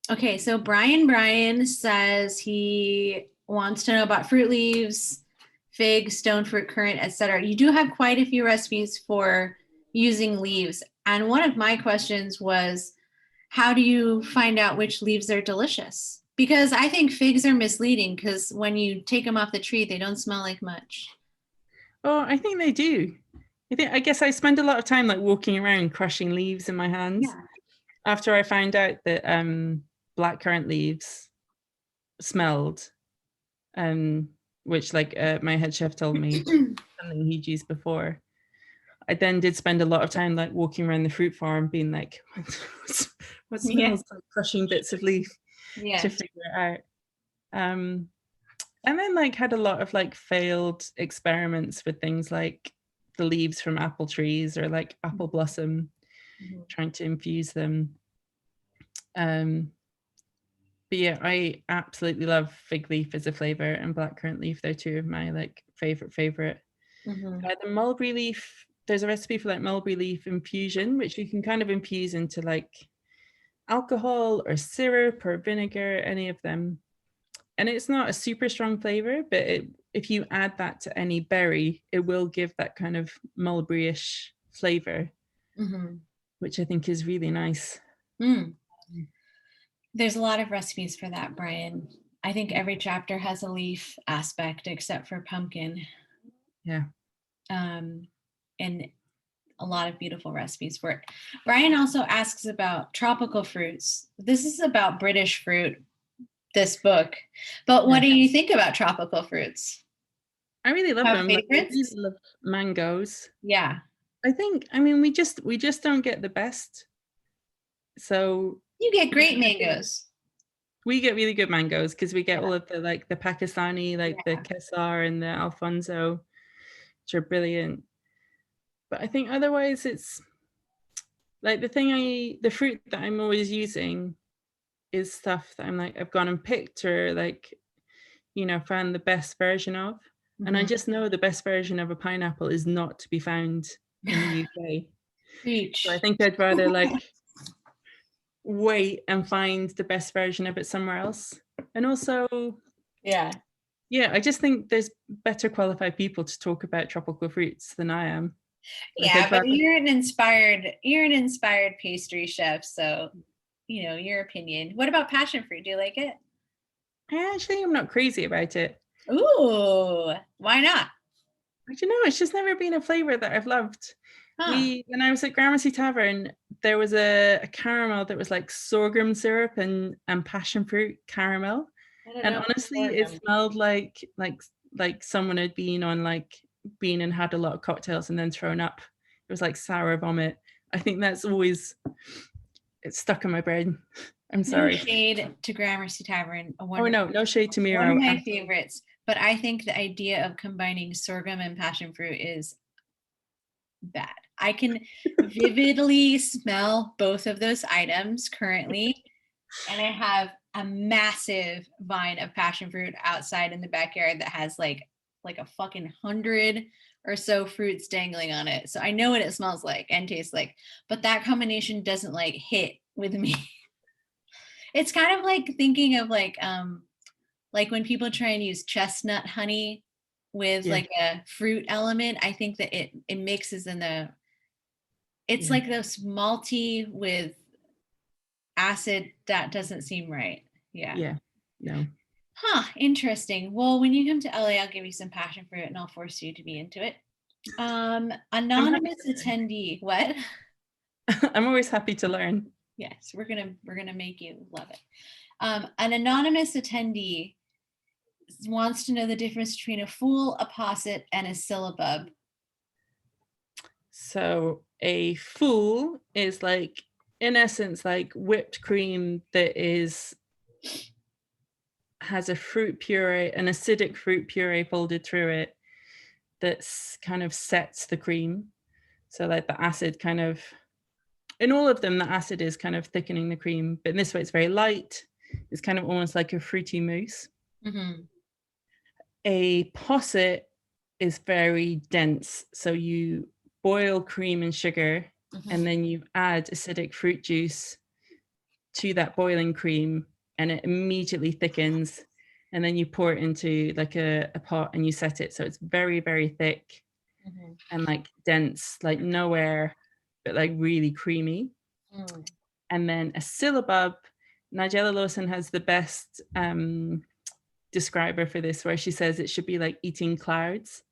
Okay, so Brian says he wants to know about fruit leaves, fig, stone fruit, currant, etc. You do have quite a few recipes for using leaves. And one of my questions was, how do you find out which leaves are delicious? Because I think figs are misleading because when you take them off the tree, they don't smell like much. Oh, I think they do. I guess I spend a lot of time like walking around crushing leaves in my hands. Yeah. After I found out that blackcurrant leaves smelled, which like my head chef told me something he'd used before. I then did spend a lot of time like walking around the fruit farm being like, what smells like crushing bits of leaf to figure it out. And then like had a lot of like failed experiments with things like the leaves from apple trees or like apple blossom, trying to infuse them. But yeah, I absolutely love fig leaf as a flavor and blackcurrant leaf. They're two of my like favorite. The mulberry leaf, there's a recipe for like mulberry leaf infusion, which you can kind of infuse into like alcohol or syrup or vinegar, any of them. And it's not a super strong flavor, but if you add that to any berry, it will give that kind of mulberry-ish flavor, which I think is really nice. There's a lot of recipes for that, Brian. I think every chapter has a leaf aspect except for pumpkin. Yeah. And a lot of beautiful recipes for it. Brian also asks about tropical fruits. This is about British fruit, this book. But what do you think about tropical fruits? I really love them. Favorites? I really love mangoes. Yeah. I mean, we just don't get the best. So you get great mangoes. We get really good mangoes because we get all of the like the Pakistani, like the Kesar and the Alfonso, which are brilliant. But I think otherwise it's like the fruit that I'm always using is stuff that I'm like, I've gone and picked or like, found the best version of. And I just know the best version of a pineapple is not to be found in the UK. Preach. So I think I'd rather like wait and find the best version of it somewhere else. And also, Yeah. yeah, I just think there's better qualified people to talk about tropical fruits than I am. Like, Yeah, I'd but rather- you're an inspired pastry chef, so you know, your opinion. What about passion fruit? Do you like it? I actually am not crazy about it. Ooh, why not? I don't know, it's just never been a flavor that I've loved. Huh. When I was at Gramercy Tavern, there was a caramel that was like sorghum syrup and passion fruit caramel. I don't And know. honestly, it Sorghum. smelled like someone had been and had a lot of cocktails and then thrown up. It was like sour vomit. I think that's always, it's stuck in my brain. I'm No sorry. shade to Gramercy Tavern. Oh no shade to One Miro. of my favorites. But I think the idea of combining sorghum and passion fruit is bad. I can vividly smell both of those items currently, and I have a massive vine of passion fruit outside in the backyard that has like a fucking 100 or so fruits dangling on it. So I know what it smells like and tastes like, but that combination doesn't like hit with me. It's kind of like thinking of like when people try and use chestnut honey with Yeah. like a fruit element. I think that it mixes in it's Yeah. like those malty with acid. That doesn't seem right. Yeah, no. Huh, interesting. Well, when you come to LA, I'll give you some passion fruit and I'll force you to be into it. Anonymous attendee. What? I'm always happy to learn. Yes, we're gonna make you love it. An anonymous attendee wants to know the difference between a fool, a posset, and a syllabub. So a fool is like, in essence, like whipped cream that has a fruit puree, an acidic fruit puree folded through it that's kind of sets the cream. So like the acid kind of, in all of them, the acid is kind of thickening the cream, but in this way it's very light. It's kind of almost like a fruity mousse. Mm-hmm. A posset is very dense. So you boil cream and sugar, and then you add acidic fruit juice to that boiling cream, and it immediately thickens. And then you pour it into like a pot and you set it. So it's very, very thick and like dense, like no air, but like really creamy. And then a syllabub, Nigella Lawson has the best describer for this, where she says it should be like eating clouds.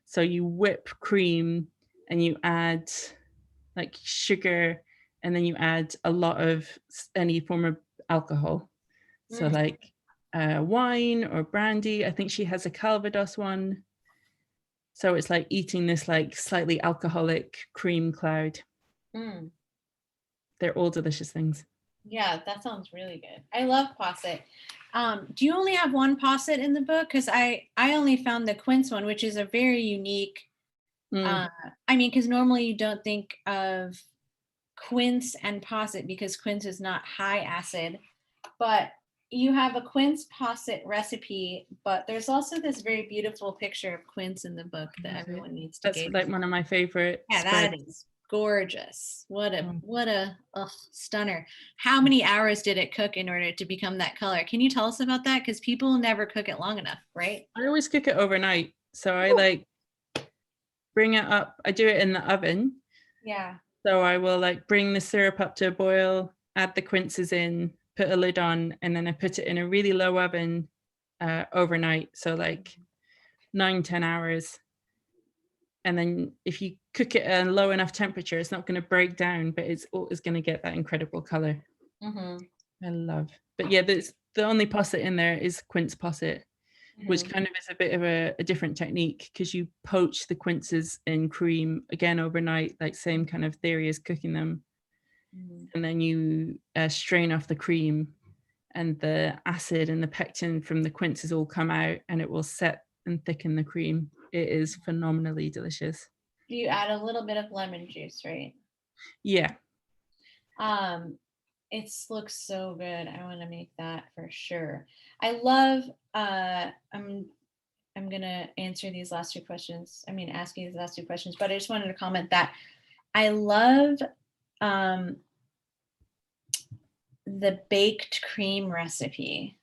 So you whip cream and you add like sugar, and then you add a lot of any form of alcohol. So like wine or brandy. I think she has a Calvados one. So it's like eating this like slightly alcoholic cream cloud. They're all delicious things. Yeah, that sounds really good. I love posset. Do you only have one posset in the book? Because I only found the quince one, which is a very unique. I mean, because normally you don't think of quince and posset because quince is not high acid, but you have a quince posset recipe, but there's also this very beautiful picture of quince in the book that everyone needs to That's like one of my favorite. Yeah, that is gorgeous. What a stunner. How many hours did it cook in order to become that color? Can you tell us about that? Because people never cook it long enough, right? I always cook it overnight. So I like bring it up. I do it in the oven. Yeah. So I will like bring the syrup up to a boil, add the quinces in, put a lid on, and then I put it in a really low oven overnight. So like 9-10 hours. And then if you cook it at a low enough temperature, it's not going to break down, but it's always going to get that incredible color. I love. But yeah, the only posset in there is quince posset, which kind of is a bit of a different technique, because you poach the quinces in cream again overnight, like same kind of theory as cooking them. And then you strain off the cream, and the acid and the pectin from the quinces all come out, and it will set and thicken the cream. It is phenomenally delicious. You add a little bit of lemon juice, right? Yeah. It looks so good. I want to make that for sure. I love, I'm going to answer these last two questions. I mean, ask you these last two questions, but I just wanted to comment that I love the baked cream recipe.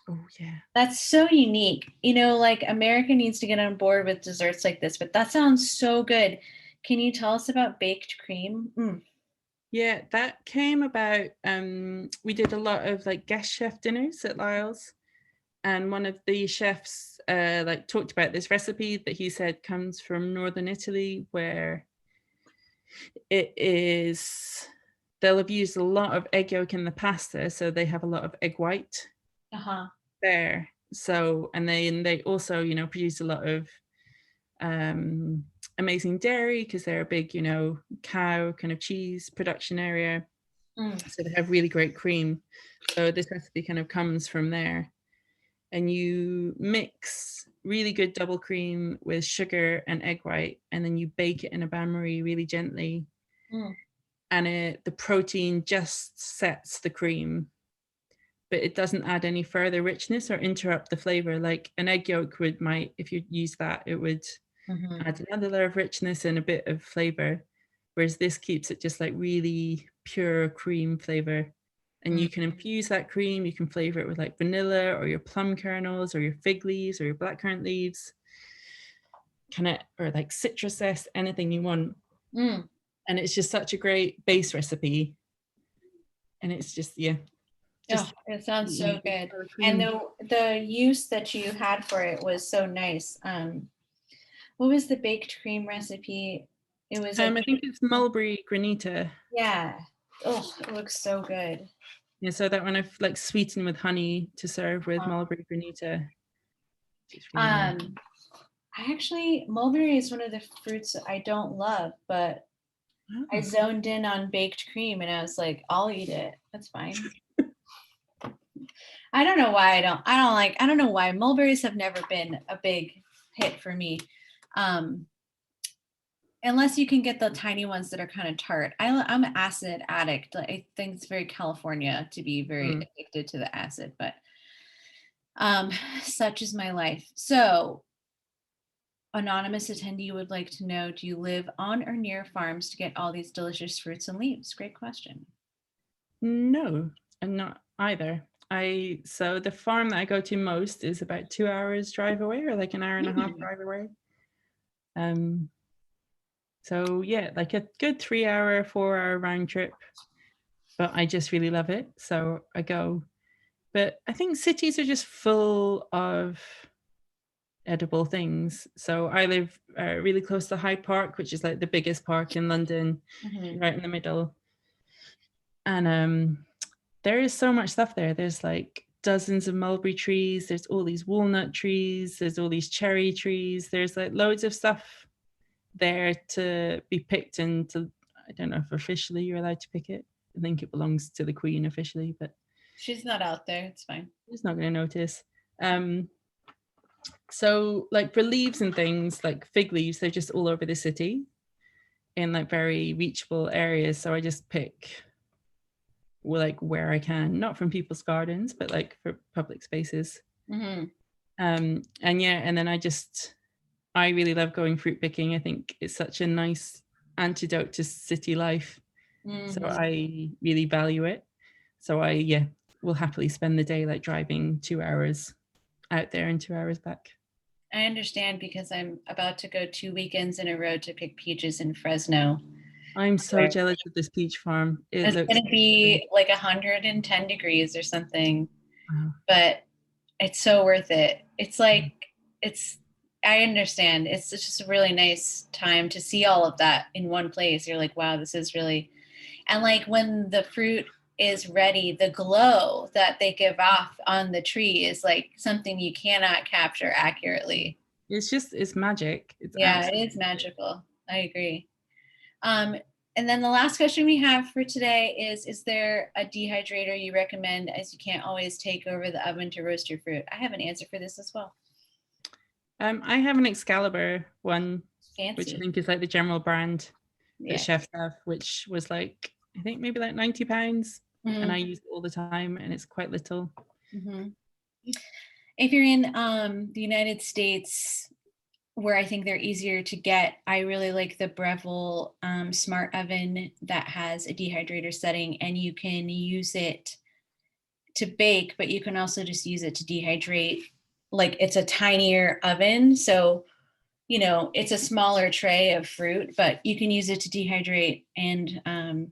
Oh yeah. That's so unique. You know, like America needs to get on board with desserts like this, but that sounds so good. Can you tell us about baked cream? Yeah, that came about. We did a lot of like guest chef dinners at Lyle's, and one of the chefs like talked about this recipe that he said comes from northern Italy, where it is they'll have used a lot of egg yolk in the pasta, so they have a lot of egg white there. So, and they also, you know, produce a lot of amazing dairy because they're a big, you know, cow kind of cheese production area. So they have really great cream. So this recipe kind of comes from there. And you mix really good double cream with sugar and egg white, and then you bake it in a bain-marie really gently. And the protein just sets the cream, but it doesn't add any further richness or interrupt the flavor. Like an egg yolk might, if you use that, it would add another layer of richness and a bit of flavor, whereas this keeps it just like really pure cream flavor. And you can infuse that cream, you can flavor it with like vanilla or your plum kernels or your fig leaves or your blackcurrant leaves, kind of, or like citrus zest, anything you want. And it's just such a great base recipe. And it's just, yeah. Just it sounds so good. And the use that you had for it was so nice. What was the baked cream recipe? It was I think it's mulberry granita. Yeah. Oh, it looks so good. Yeah, so that one I've like sweetened with honey to serve with mulberry granita. Really nice. Mulberry is one of the fruits that I don't love, but I zoned in on baked cream and I was like, I'll eat it. That's fine. I don't know why I don't know why mulberries have never been a big hit for me. Unless you can get the tiny ones that are kind of tart. I'm an acid addict. I think it's very California to be very addicted to the acid, but such is my life. So anonymous attendee would like to know, do you live on or near farms to get all these delicious fruits and leaves? Great question. No, and not either. So the farm that I go to most is about 2 hours drive away, or like an hour and a half drive away. So yeah, like a good 3 hour, 4 hour round trip. But I just really love it. So I go. But I think cities are just full of edible things. So I live really close to Hyde Park, which is like the biggest park in London, right in the middle. And there is so much stuff there. There's like dozens of mulberry trees. There's all these walnut trees. There's all these cherry trees. There's like loads of stuff there to be picked, and to, I don't know if officially you're allowed to pick it. I think it belongs to the Queen officially, but she's not out there. It's fine. She's not going to notice. So like for leaves and things, like fig leaves, they're just all over the city in like very reachable areas. So I just pick like where I can, not from people's gardens, but like for public spaces. And yeah, and then I really love going fruit picking. I think it's such a nice antidote to city life. So I really value it. So I will happily spend the day like driving 2 hours out there and 2 hours back. I understand, because I'm about to go 2 weekends in a row to pick peaches in Fresno. I'm so jealous of this peach farm. It's going to be like 110 degrees or something, but it's so worth it. It's like, I understand. It's just a really nice time to see all of that in one place. You're like, wow, this is really, and like when the fruit is ready, the glow that they give off on the tree is like something you cannot capture accurately. It's magic. It is magical. I agree. And then the last question we have for today is there a dehydrator you recommend, as you can't always take over the oven to roast your fruit? I have an answer for this as well. I have an Excalibur one, Fancy. Which I think is like the general brand that chefs have, which was like, I think maybe like £90. And I use it all the time, and it's quite little. If you're in the United States, where I think they're easier to get, I really like the Breville Smart Oven that has a dehydrator setting, and you can use it to bake, but you can also just use it to dehydrate. Like it's a tinier oven, so it's a smaller tray of fruit, but you can use it to dehydrate, and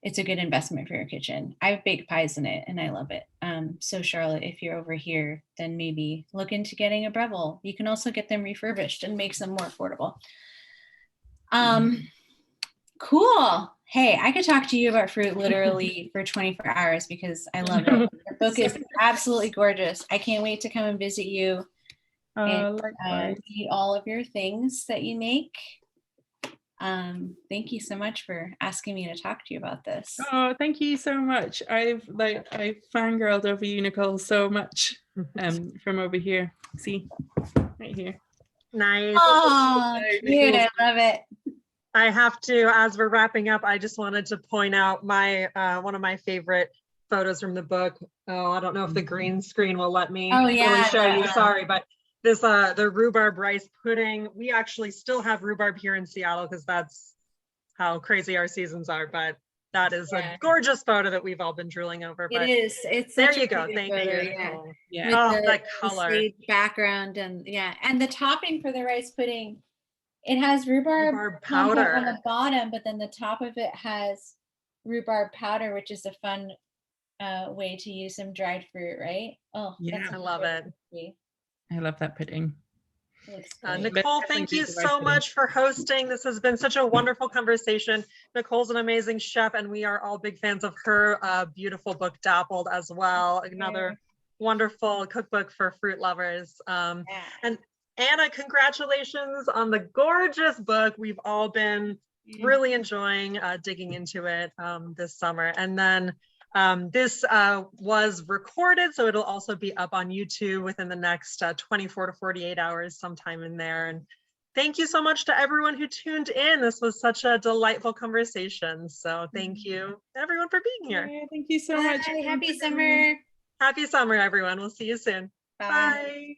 it's a good investment for your kitchen. I've baked pies in it and I love it. So Charlotte, if you're over here, then maybe look into getting a Breville. You can also get them refurbished and makes them more affordable. Cool. Hey, I could talk to you about fruit literally for 24 hours because I love it. Your book is absolutely gorgeous. I can't wait to come and visit you and eat all of your things that you make. Thank you so much for asking me to talk to you about this. Oh, thank you so much. I've fangirled over you, Nicole, so much from over here. See, right here. Nice. Oh, cute. I love it. I have to, as we're wrapping up, I just wanted to point out my one of my favorite photos from the book. Oh, I don't know if the green screen will let me really show you. Sorry, but this the rhubarb rice pudding. We actually still have rhubarb here in Seattle because that's how crazy our seasons are. But that is a gorgeous photo that we've all been drooling over. But it is. It's there such you a go. pretty Thank photo, you. yeah. Yeah. With that color. The background and and the topping for the rice pudding. It has rhubarb powder on the bottom, but then the top of it has rhubarb powder, which is a fun way to use some dried fruit, right? Oh, yeah, that's I love it. I love that pudding. Nicole, thank you so much for hosting. This has been such a wonderful conversation. Nicole's an amazing chef, and we are all big fans of her beautiful book, Dappled, as well. Another wonderful cookbook for fruit lovers. And Anna, congratulations on the gorgeous book. We've all been really enjoying digging into it this summer. And then this was recorded, so it'll also be up on YouTube within the next 24 to 48 hours, sometime in there. And thank you so much to everyone who tuned in. This was such a delightful conversation. So thank you everyone for being here. Yeah, thank you so much. Happy summer. Happy summer, everyone. We'll see you soon. Bye. Bye.